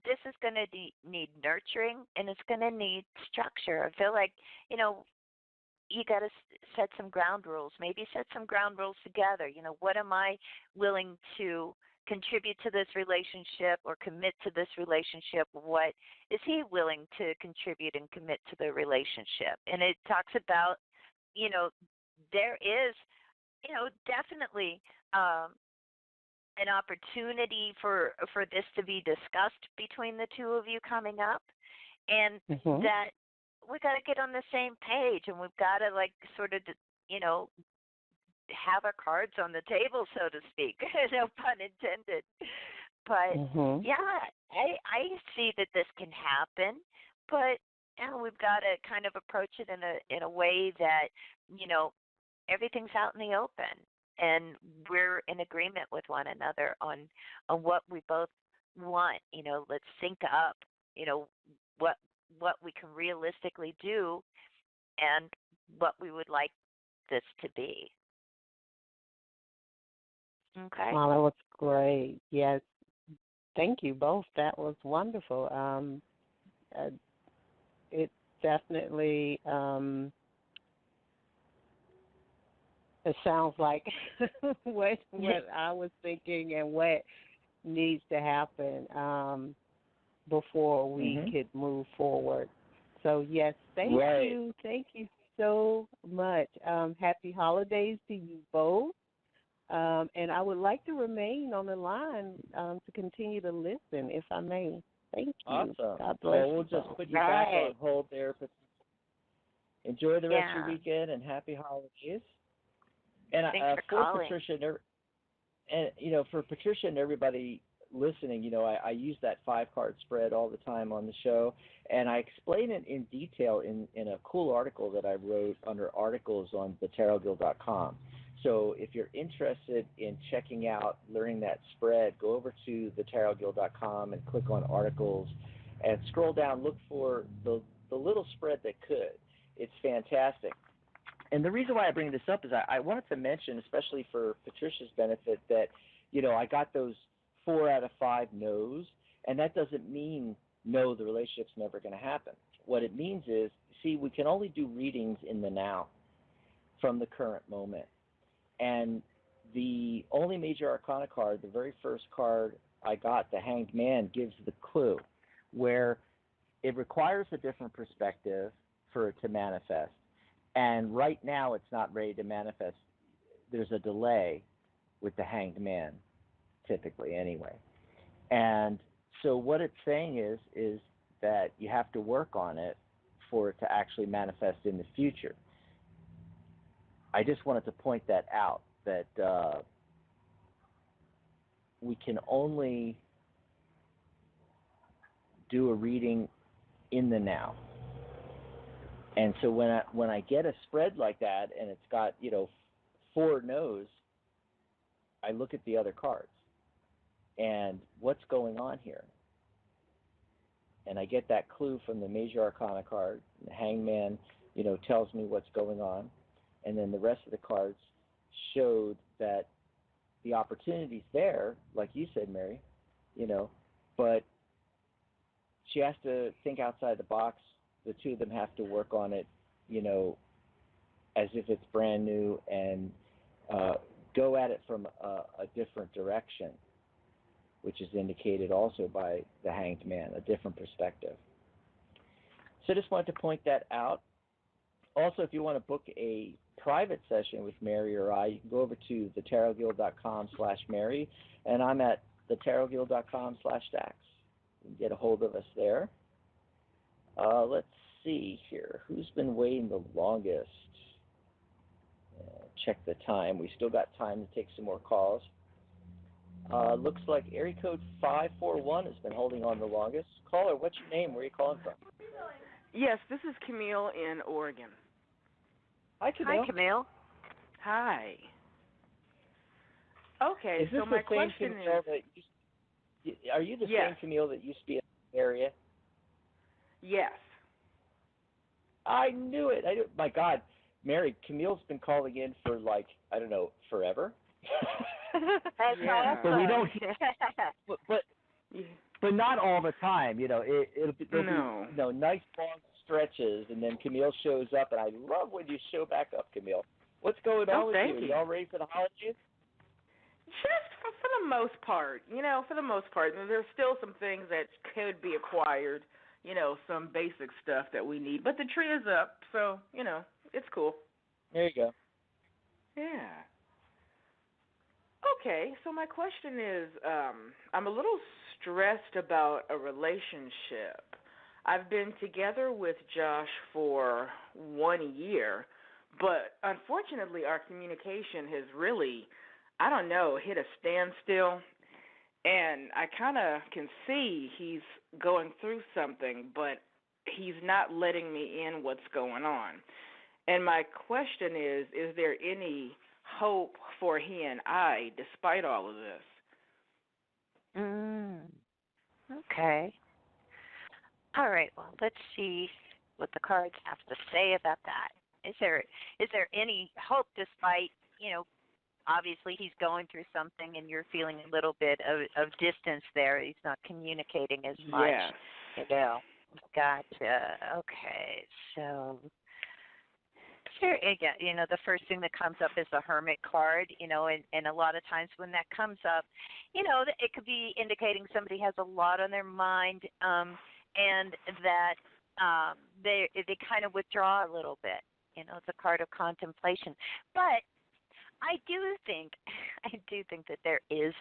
this is going to need nurturing, and it's going to need structure. I feel like, you got to set some ground rules. Maybe set some ground rules together. What am I willing to contribute to this relationship or commit to this relationship? What is he willing to contribute and commit to the relationship? And it talks about, there is, definitely an opportunity for this to be discussed between the 2 of you coming up, and that we got to get on the same page, and we've got to, like, sort of, have our cards on the table, so to speak. No pun intended. But yeah, I see that this can happen, but we've got to kind of approach it in a way that, everything's out in the open, and we're in agreement with one another on what we both want. Let's sync up. What we can realistically do, and what we would like this to be. Okay. Well, that was great. Yes. Thank you both. That was wonderful. It definitely it sounds like what I was thinking and what needs to happen before we could move forward. So yes, thank you. Thank you so much. Happy holidays to you both. And I would like to remain on the line to continue to listen, if I may. Thank you. Awesome. God bless we'll just put you back on hold there. But enjoy the rest of your weekend and happy holidays. And Thanks for calling. Patricia, for Patricia and everybody listening, I use that 5-card spread all the time on the show, and I explain it in detail in a cool article that I wrote under articles on thetarotguild.com. So if you're interested in checking out, learning that spread, go over to thetarotguild.com and click on articles and scroll down, look for the little spread that could. It's fantastic. And the reason why I bring this up is I wanted to mention, especially for Patricia's benefit, that, I got those 4 out of 5 no's, and that doesn't mean, no, the relationship's never going to happen. What it means is, see, we can only do readings in the now, from the current moment. And the only major arcana card, the very first card I got, the Hanged Man, gives the clue, where it requires a different perspective for it to manifest. And right now it's not ready to manifest. There's a delay with the Hanged Man, typically anyway. And so what it's saying is that you have to work on it for it to actually manifest in the future. I just wanted to point that out, that we can only do a reading in the now. And so when I get a spread like that and it's got, 4 no's, I look at the other cards and what's going on here. And I get that clue from the major arcana card. The Hanged Man, tells me what's going on. And then the rest of the cards showed that the opportunity's there, like you said, Mary, but she has to think outside the box. The two of them have to work on it, as if it's brand new, and go at it from a different direction, which is indicated also by the Hanged Man, a different perspective. So I just wanted to point that out. Also, if you want to book a private session with Mary or I, you can go over to thetarotguild.com/Mary, and I'm at thetarotguild.com/Dax. You can get a hold of us there. Let's see here. Who's been waiting the longest? Check the time. We still got time to take some more calls. Looks like area code 541 has been holding on the longest. Caller, what's your name? Where are you calling from? Yes, this is Camille in Oregon. Hi, Camille. Hi, Camille. Hi. Okay, is this so my the same question Camille is... are you the same Camille that used to be in the area? Yes. I knew it. My God, Mary, Camille's been calling in for forever. Yeah. But we don't. But not all the time. There'll be nice long stretches, and then Camille shows up, and I love when you show back up, Camille. What's going on with you? You all ready for the holidays? Just for the most part, for the most part. There's still some things that could be acquired, some basic stuff that we need. But the tree is up, so, it's cool. There you go. Yeah. Okay, so my question is, I'm a little stressed about a relationship. I've been together with Josh for 1 year, but unfortunately our communication has really, hit a standstill. And I kind of can see he's going through something, but he's not letting me in what's going on. And my question is there any hope for he and I despite all of this? Okay. All right. Well, let's see what the cards have to say about that. Is there any hope despite, obviously he's going through something and you're feeling a little bit of distance there. He's not communicating as much. Yeah. Gotcha. Okay. So sure, again, the first thing that comes up is the Hermit card, and a lot of times when that comes up, it could be indicating somebody has a lot on their mind, and that they kind of withdraw a little bit. It's a card of contemplation. But I do think that there is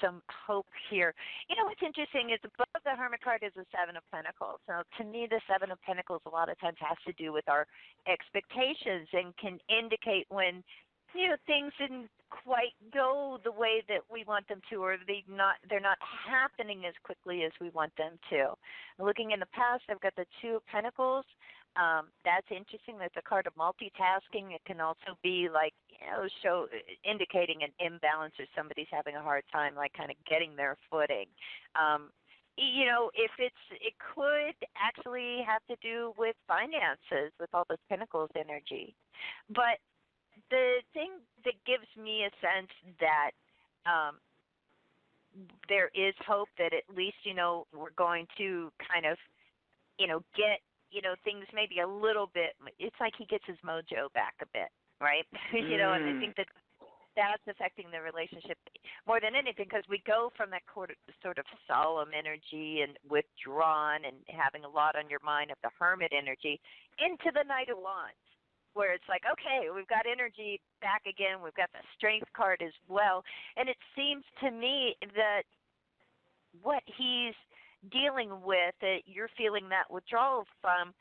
some hope here. What's interesting is above the Hermit card is the Seven of Pentacles. Now, to me, the Seven of Pentacles a lot of times has to do with our expectations and can indicate when, things didn't quite go the way that we want them to, or they're not happening as quickly as we want them to. Looking in the past, I've got the Two of Pentacles. That's interesting. That's a card of multitasking. It can also be like, indicating an imbalance or somebody's having a hard time, like kind of getting their footing. If it could actually have to do with finances with all this Pentacles energy. But the thing that gives me a sense that there is hope that at least, we're going to kind of, get, things maybe a little bit, it's like he gets his mojo back a bit, right? And I think that's affecting the relationship more than anything, because we go from that sort of solemn energy and withdrawn and having a lot on your mind of the Hermit energy into the Knight of Wands, where it's like, okay, we've got energy back again. We've got the Strength card as well. And it seems to me that what he's dealing with, that you're feeling that withdrawal from,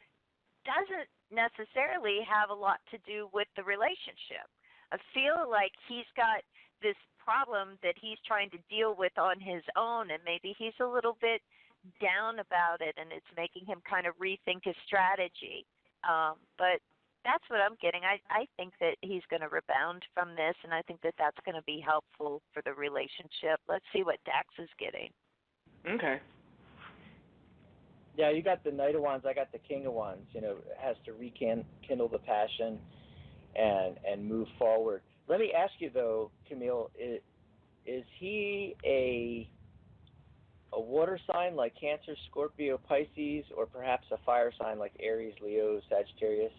doesn't necessarily have a lot to do with the relationship. I feel like he's got this problem that he's trying to deal with on his own, and maybe he's a little bit down about it, and it's making him kind of rethink his strategy. But that's what I'm getting. I think that he's going to rebound from this, and I think that that's going to be helpful for the relationship. Let's see what Dax is getting. Okay. Yeah, you got the Knight of Wands. I got the King of Wands. It has to rekindle the passion and move forward. Let me ask you though, Camille, is he a water sign like Cancer, Scorpio, Pisces, or perhaps a fire sign like Aries, Leo, Sagittarius?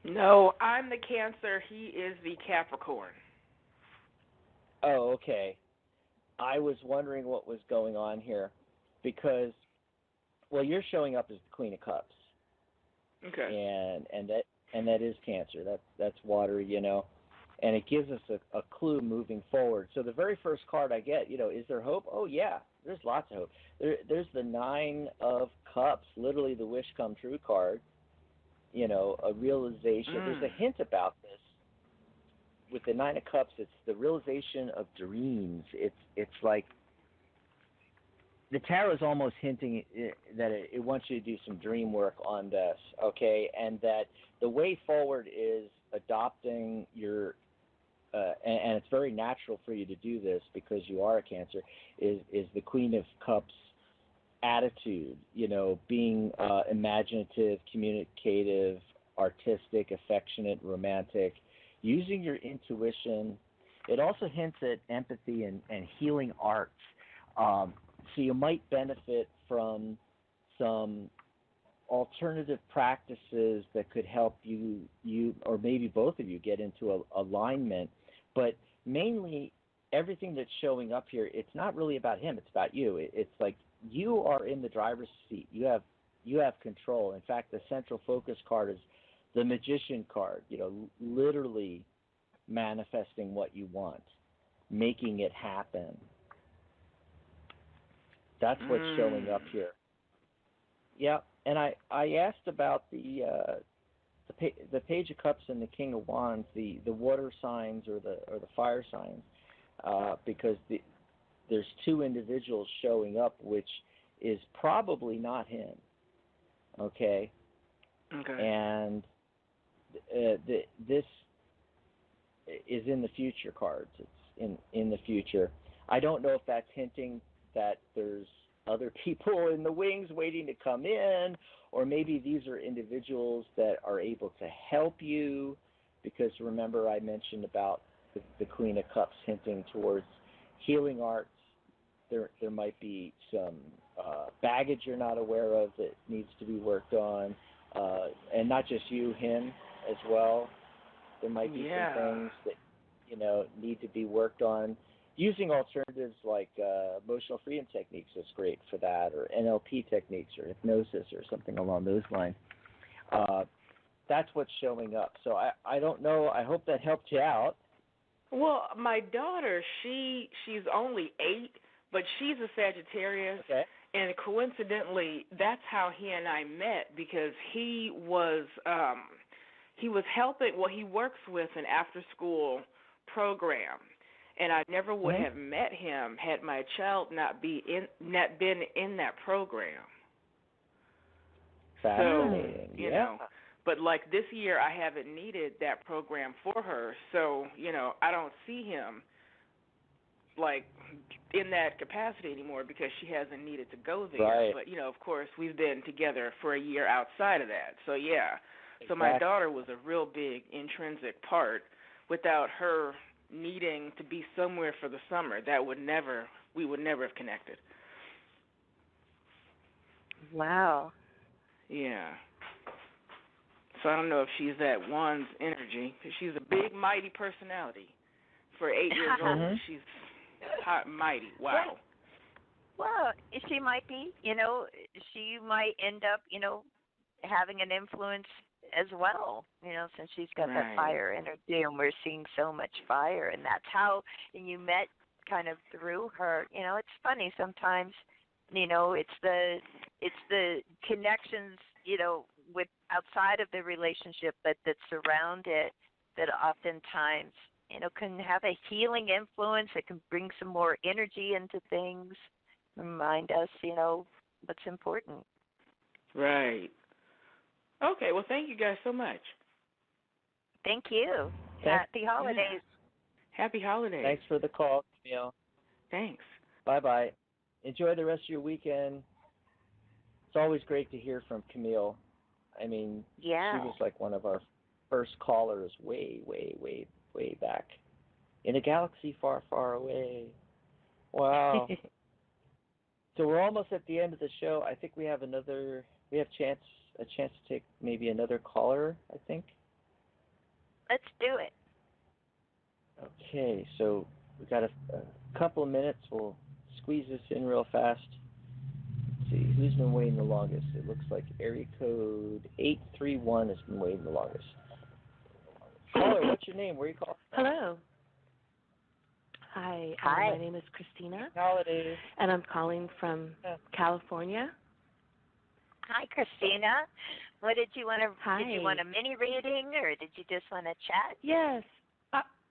No, I'm the Cancer. He is the Capricorn. Oh, okay. I was wondering what was going on here because, well, you're showing up as the Queen of Cups. Okay. And that is Cancer. That's water, and it gives us a clue moving forward. So the very first card I get, is there hope? Oh yeah, there's lots of hope. There's the Nine of Cups, literally the wish come true card. A realization. There's a hint about this. With the Nine of Cups, it's the realization of dreams. It's like the tarot is almost hinting that it wants you to do some dream work on this, okay? And that the way forward is adopting your, and it's very natural for you to do this because you are a Cancer, is the Queen of Cups attitude, being imaginative, communicative, artistic, affectionate, romantic, using your intuition. It also hints at empathy and healing arts. So you might benefit from some alternative practices that could help you or maybe both of you get into alignment. But mainly everything that's showing up here, it's not really about him, it's about you. It's like you are in the driver's seat. You have control. In fact, the central focus card is the Magician card, literally manifesting what you want, making it happen. That's what's showing up here. Yeah, and I asked about the Page of Cups and the King of Wands, the water signs or the fire signs, because the there's two individuals showing up, which is probably not him. Okay. Okay. And this is in the future cards. It's in the future. I don't know if that's hinting that there's other people in the wings waiting to come in, or maybe these are individuals that are able to help you, because remember I mentioned about the Queen of Cups hinting towards healing arts. There might be some baggage you're not aware of that needs to be worked on, and not just you, him as well. There might be some things that need to be worked on. Using alternatives like emotional freedom techniques is great for that, or NLP techniques, or hypnosis, or something along those lines. That's what's showing up. So I don't know. I hope that helped you out. Well, my daughter, she's only 8, but she's a Sagittarius. Okay. And coincidentally, that's how he and I met, because he was helping. Well, he works with an after-school program, and I never would have met him had my child not been in that program. Fascinating. So, you know, but like this year, I haven't needed that program for her, so I don't see him like in that capacity anymore because she hasn't needed to go there. Right. But of course, we've been together for a year outside of that. So yeah. Exactly. So my daughter was a real big intrinsic part. Without her needing to be somewhere for the summer, we would never have connected. Wow. Yeah. So I don't know if she's that one's energy, because she's a big, mighty personality. For 8 years old, she's hot and mighty. Wow. Well, she might be. She might end up, having an influence as well, since she's got that fire energy, and we're seeing so much fire, and that's how you met kind of through her. It's funny sometimes, it's the connections, with outside of the relationship that surround it that oftentimes, can have a healing influence. It can bring some more energy into things, remind us, what's important. Right. Okay, well, thank you guys so much. Thank you. Happy holidays. Yeah. Happy holidays. Thanks for the call, Camille. Thanks. Bye-bye. Enjoy the rest of your weekend. It's always great to hear from Camille. I mean, she was like one of our first callers way, way, way, way back in a galaxy far, far away. Wow. So we're almost at the end of the show. I think we have a chance to take maybe another caller, I think. Let's do it. Okay, so we got a couple of minutes. We'll squeeze this in real fast. Let's see, who's been waiting the longest? It looks like area code 831 has been waiting the longest. Caller, what's your name? Where are you calling from? Hello. Hi. My name is Christina. Holidays. And I'm calling from California. Hi, Christina. What did you want to? Hi. Did you want a mini reading, or did you just want to chat? Yes.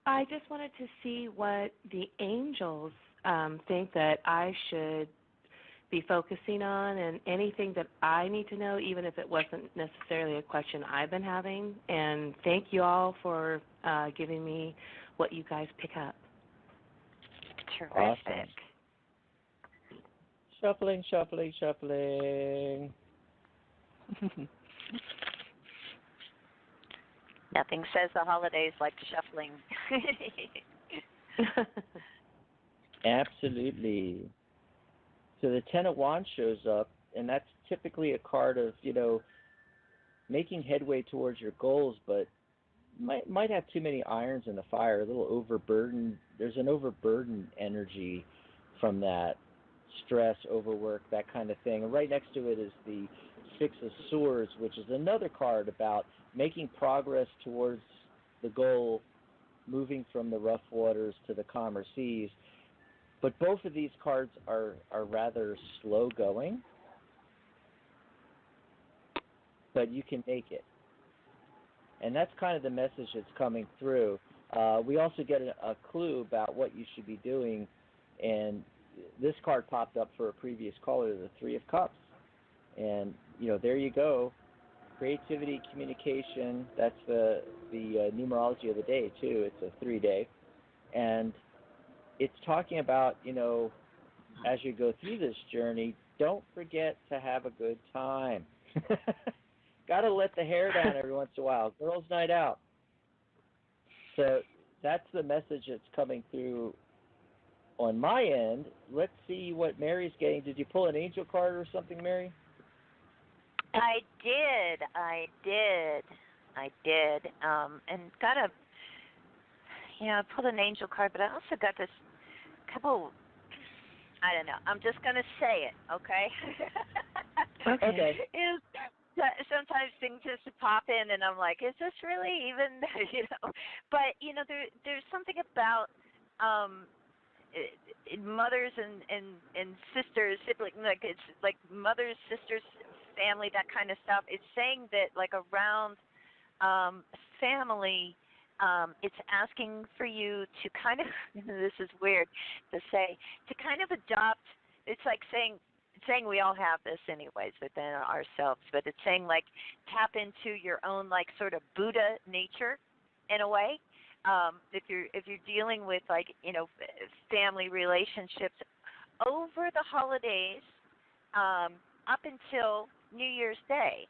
I just wanted to see what the angels think that I should be focusing on, and anything that I need to know, even if it wasn't necessarily a question I've been having. And thank you all for giving me what you guys pick up. Terrific. Awesome. Shuffling, shuffling, shuffling. Nothing says the holidays like shuffling. Absolutely. So the Ten of Wands shows up, and that's typically a card of, making headway towards your goals, but might have too many irons in the fire, a little overburdened. There's an overburdened energy from that, stress, overwork, that kind of thing. And right next to it is the Six of Swords, which is another card about making progress towards the goal, moving from the rough waters to the calmer seas. But both of these cards are rather slow going, but you can make it. And that's kind of the message that's coming through. We also get a clue about what you should be doing, and this card popped up for a previous caller, the Three of Cups. And, there you go. Creativity, communication, that's the numerology of the day, too. It's a 3-day. And it's talking about, as you go through this journey, don't forget to have a good time. Got to let the hair down every once in a while. Girls' night out. So that's the message that's coming through on my end. Let's see what Mary's getting. Did you pull an angel card or something, Mary? I did. And got I pulled an angel card, but I also got this couple, I don't know. I'm just going to say it, okay? Okay. Sometimes things just pop in, and I'm like, is this really even, But, there's something about mothers and sisters, siblings, like it's like mothers, sisters, family, that kind of stuff. It's saying that like around family, it's asking for you to kind of, this is weird to say, to kind of adopt. It's like saying we all have this anyways within ourselves, but it's saying like tap into your own like sort of Buddha nature in a way. If you're dealing with like family relationships over the holidays, up until New Year's Day,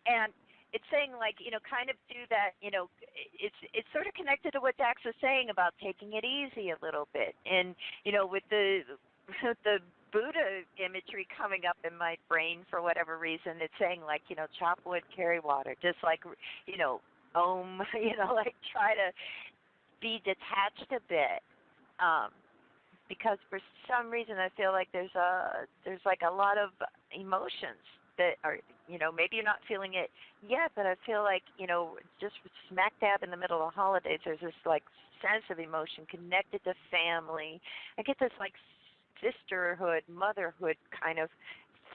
and it's saying like kind of do that. It's sort of connected to what Dax was saying about taking it easy a little bit, and with the Buddha imagery coming up in my brain for whatever reason, it's saying like chop wood, carry water, just like like try to be detached a bit, because for some reason I feel like there's like a lot of emotions that are maybe you're not feeling it yet, but I feel like just smack dab in the middle of holidays there's this like sense of emotion connected to family. I get this like sisterhood, motherhood kind of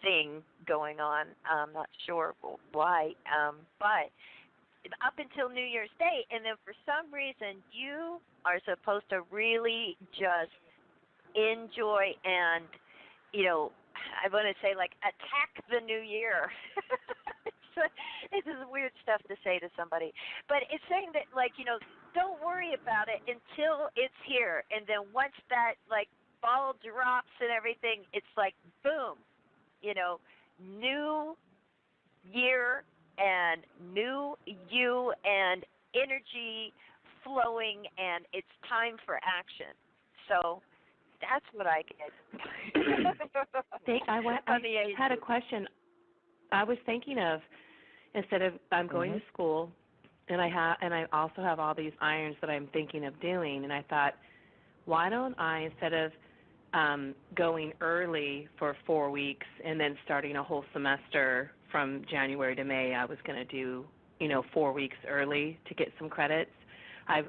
thing going on. I'm not sure why, but up until New Year's Day, and then for some reason you are supposed to really just enjoy and, I want to say like attack the new year. This is weird stuff to say to somebody, but it's saying that like, don't worry about it until it's here, and then once that like ball drops and everything, it's like boom, new year and new you and energy flowing, and it's time for action. So that's what I get. I had a question. I was thinking of, instead of I'm going to school, and I also have all these irons that I'm thinking of doing, and I thought, why don't I, instead of going early for 4 weeks and then starting a whole semester from January to May, I was going to do 4 weeks early to get some credits.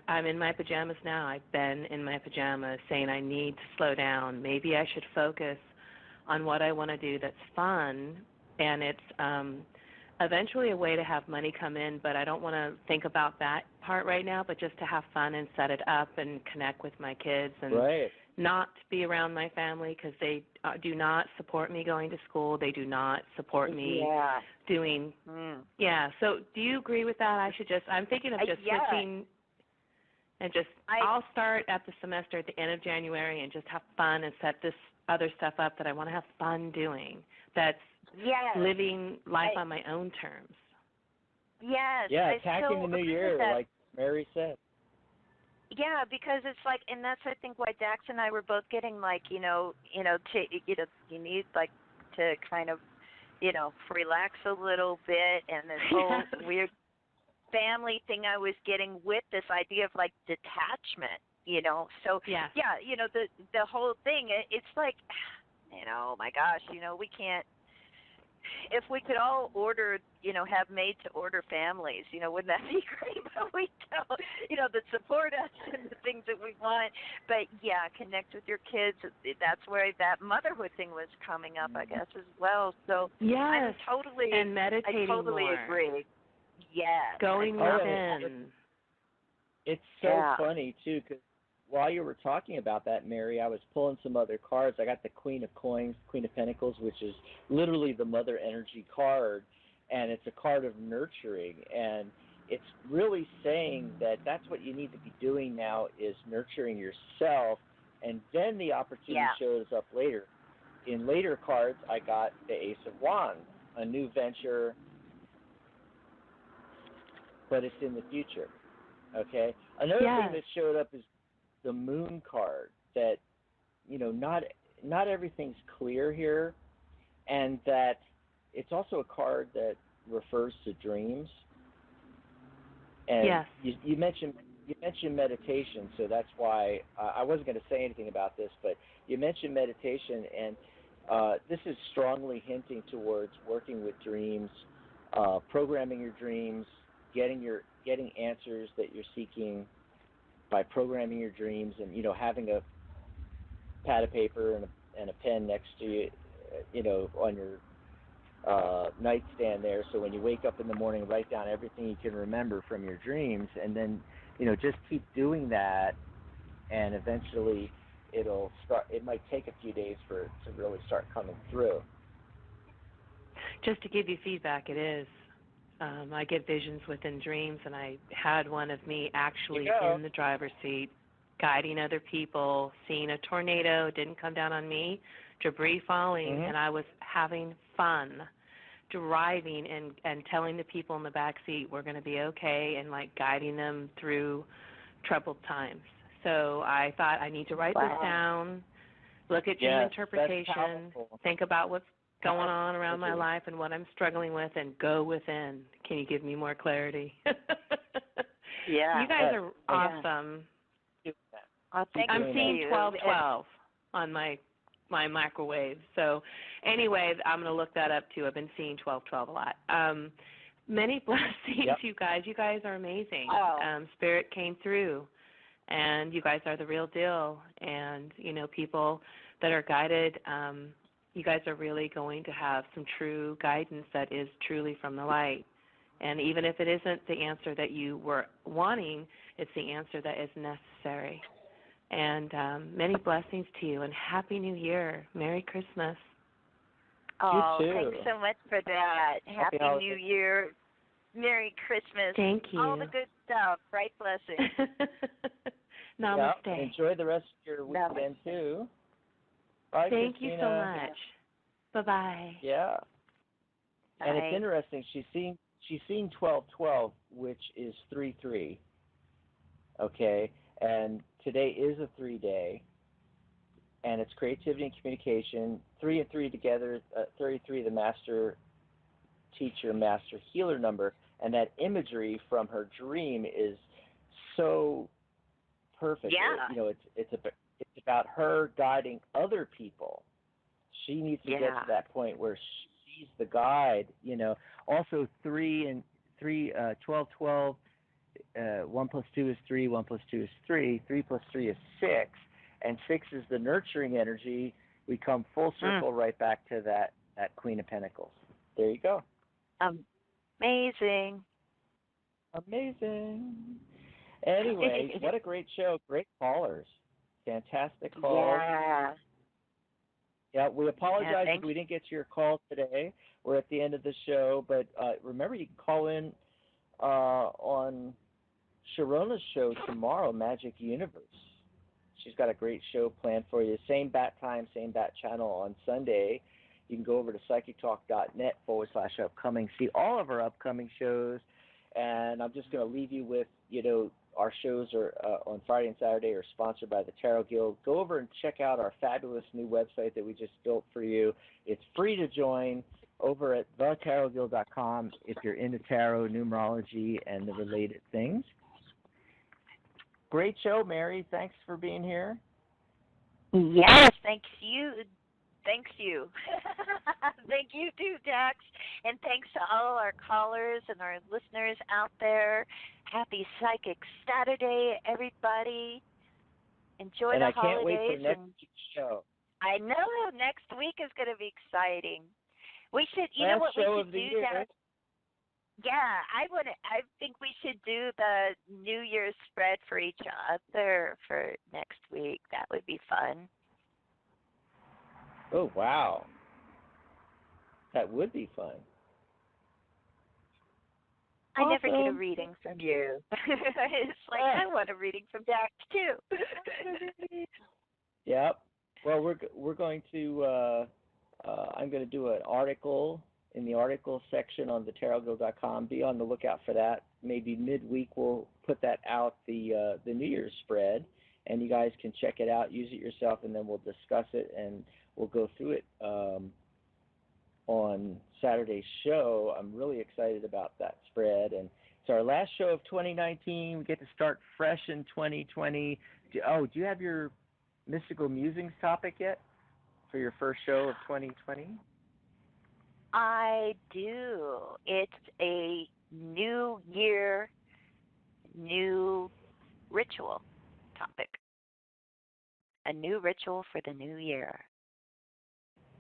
I'm in my pajamas now. I've been in my pajamas saying I need to slow down. Maybe I should focus on what I want to do that's fun, and it's eventually a way to have money come in, but I don't want to think about that part right now, but just to have fun and set it up and connect with my kids and not be around my family, because they do not support me going to school. They do not support me doing So do you agree with that? I'm thinking of just switching and I'll start at the semester at the end of January and just have fun and set this other stuff up that I want to have fun doing. That's living life on my own terms. Yes. Yeah, attacking the new year, like Mary said. Yeah, because it's like, and that's I think why Dax and I were both getting like, you need like to kind of, relax a little bit, and this whole weird family thing I was getting with this idea of like detachment, So the whole thing, it's like, oh my gosh, we can't. If we could all order, have made-to-order families, wouldn't that be great? But we don't, that support us and the things that we want. But, connect with your kids. That's where that motherhood thing was coming up, I guess, as well. So I'm totally, and meditating I totally more. agree. Yes. Going within. It's so funny, too, because while you were talking about that, Mary, I was pulling some other cards. I got the Queen of Coins, Queen of Pentacles, which is literally the Mother Energy card, and it's a card of nurturing. And it's really saying that that's what you need to be doing now is nurturing yourself, and then the opportunity shows up later. In later cards, I got the Ace of Wands, a new venture, but it's in the future. Okay? Another thing that showed up is the Moon card, that, you know, not everything's clear here, and that it's also a card that refers to dreams. And you mentioned meditation, so that's why I wasn't going to say anything about this, but you mentioned meditation, and this is strongly hinting towards working with dreams, programming your dreams, getting answers that you're seeking by programming your dreams, and, you know, having a pad of paper and a pen next to you, you know, on your nightstand there, so when you wake up in the morning, write down everything you can remember from your dreams, and then, you know, just keep doing that, and eventually it'll start. It might take a few days for it to really start coming through. Just to give you feedback, it is. I get visions within dreams, and I had one of me actually in the driver's seat, guiding other people, seeing a tornado. It didn't come down on me, debris falling, and I was having fun driving and telling the people in the back seat we're going to be okay, and like guiding them through troubled times. So I thought I need to write this down, look at dream interpretation, think about what's going on around my life and what I'm struggling with, and go within. Can you give me more clarity? You guys are awesome. I'm seeing 1212 on my microwave. So anyway, I'm going to look that up too. I've been seeing 1212 a lot. Many blessings, you guys. You guys are amazing. Spirit came through, and you guys are the real deal. And, you know, people that are guided, you guys are really going to have some true guidance that is truly from the light. And even if it isn't the answer that you were wanting, it's the answer that is necessary. And many blessings to you, and Happy New Year. Merry Christmas. Oh, thanks so much for that. Happy New Year. Merry Christmas. Thank you. All the good stuff. Bright blessings. Namaste. Yeah, enjoy the rest of your weekend, too. Bye, Thank Christina. you so much. Bye-bye. Yeah. Bye. And it's interesting. She's seeing 1212, which is 3-3. Okay? And today is a 3-day. And it's creativity and communication. 3 and 3 together, 33, the master teacher, master healer number. And that imagery from her dream is so perfect. Yeah. You know, it's about her guiding other people. She needs to get to that point where she's the guide, you know. Also 3 and 3, 12, 12, 1 plus 2 is 3, 1 plus 2 is 3, 3 plus 3 is 6, and 6 is the nurturing energy. We come full circle right back to that Queen of Pentacles. There you go. Amazing. Anyway, what a great show. Great callers. Fantastic calls. Yeah, we apologize if we didn't get to your call today. We're at the end of the show, but remember, you can call in on Sharona's show tomorrow, Magic Universe. She's got a great show planned for you. Same bat time, same bat channel on Sunday. You can go over to psychictalk.net/upcoming, see all of our upcoming shows. And I'm just going to leave you with, you know, our shows are on Friday and Saturday are sponsored by the Tarot Guild. Go over and check out our fabulous new website that we just built for you. It's free to join over at thetarotguild.com if you're into tarot, numerology, and the related things. Great show, Mary. Thanks for being here. Yes, thanks you. Thank you too, Dax. And thanks to all our callers and our listeners out there. Happy Psychic Saturday, everybody. Enjoy the holidays. And I can't wait for next week's show. I know. Next week is going to be exciting. We should, you know what we should do, Dax? Yeah, I think we should do the New Year's spread for each other for next week. That would be fun. Oh, wow. That would be fun. I never get a Awesome. reading from you. It's like I want a reading from Dax too. Yep. Well, we're going to. I'm going to do an article in the article section on the tarotguild.com. Be on the lookout for that. Maybe midweek we'll put that out, the New Year's spread, and you guys can check it out, use it yourself, and then we'll discuss it and we'll go through it on Saturday's show. I'm really excited about that spread, and it's our last show of 2019. We get to start fresh in 2020. Do you have your Mystical Musings topic yet for your first show of 2020? I do. It's a New Year, new ritual topic. A new ritual for the new year.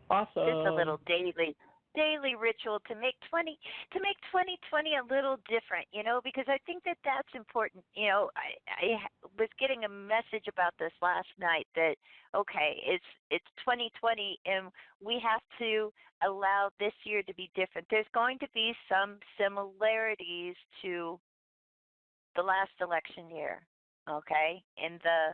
Awesome. Just a little daily ritual to make 2020 a little different, because I think that that's important. I was getting a message about this last night that it's 2020 and we have to allow this year to be different. There's going to be some similarities to the last election year, in the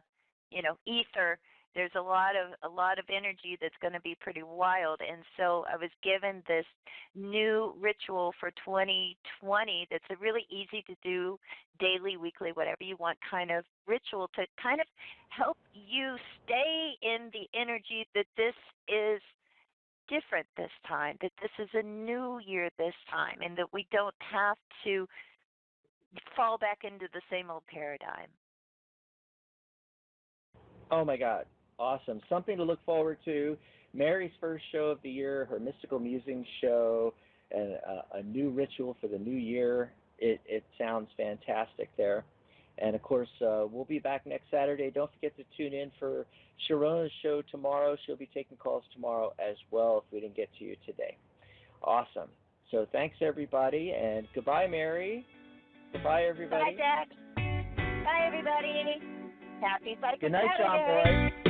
ether. There's a lot of energy that's going to be pretty wild, and so I was given this new ritual for 2020 that's a really easy to do, daily, weekly, whatever you want kind of ritual to kind of help you stay in the energy that this is different this time, that this is a new year this time, and that we don't have to fall back into the same old paradigm. Oh my God. Awesome. Something to look forward to. Mary's first show of the year, her Mystical Musings show, and a new ritual for the new year. It sounds fantastic there. And, of course, we'll be back next Saturday. Don't forget to tune in for Sharona's show tomorrow. She'll be taking calls tomorrow as well if we didn't get to you today. Awesome. So thanks, everybody, and goodbye, Mary. Goodbye, everybody. Bye, Jack. Bye, everybody. Happy Psychic Good night, Saturday. John Boy.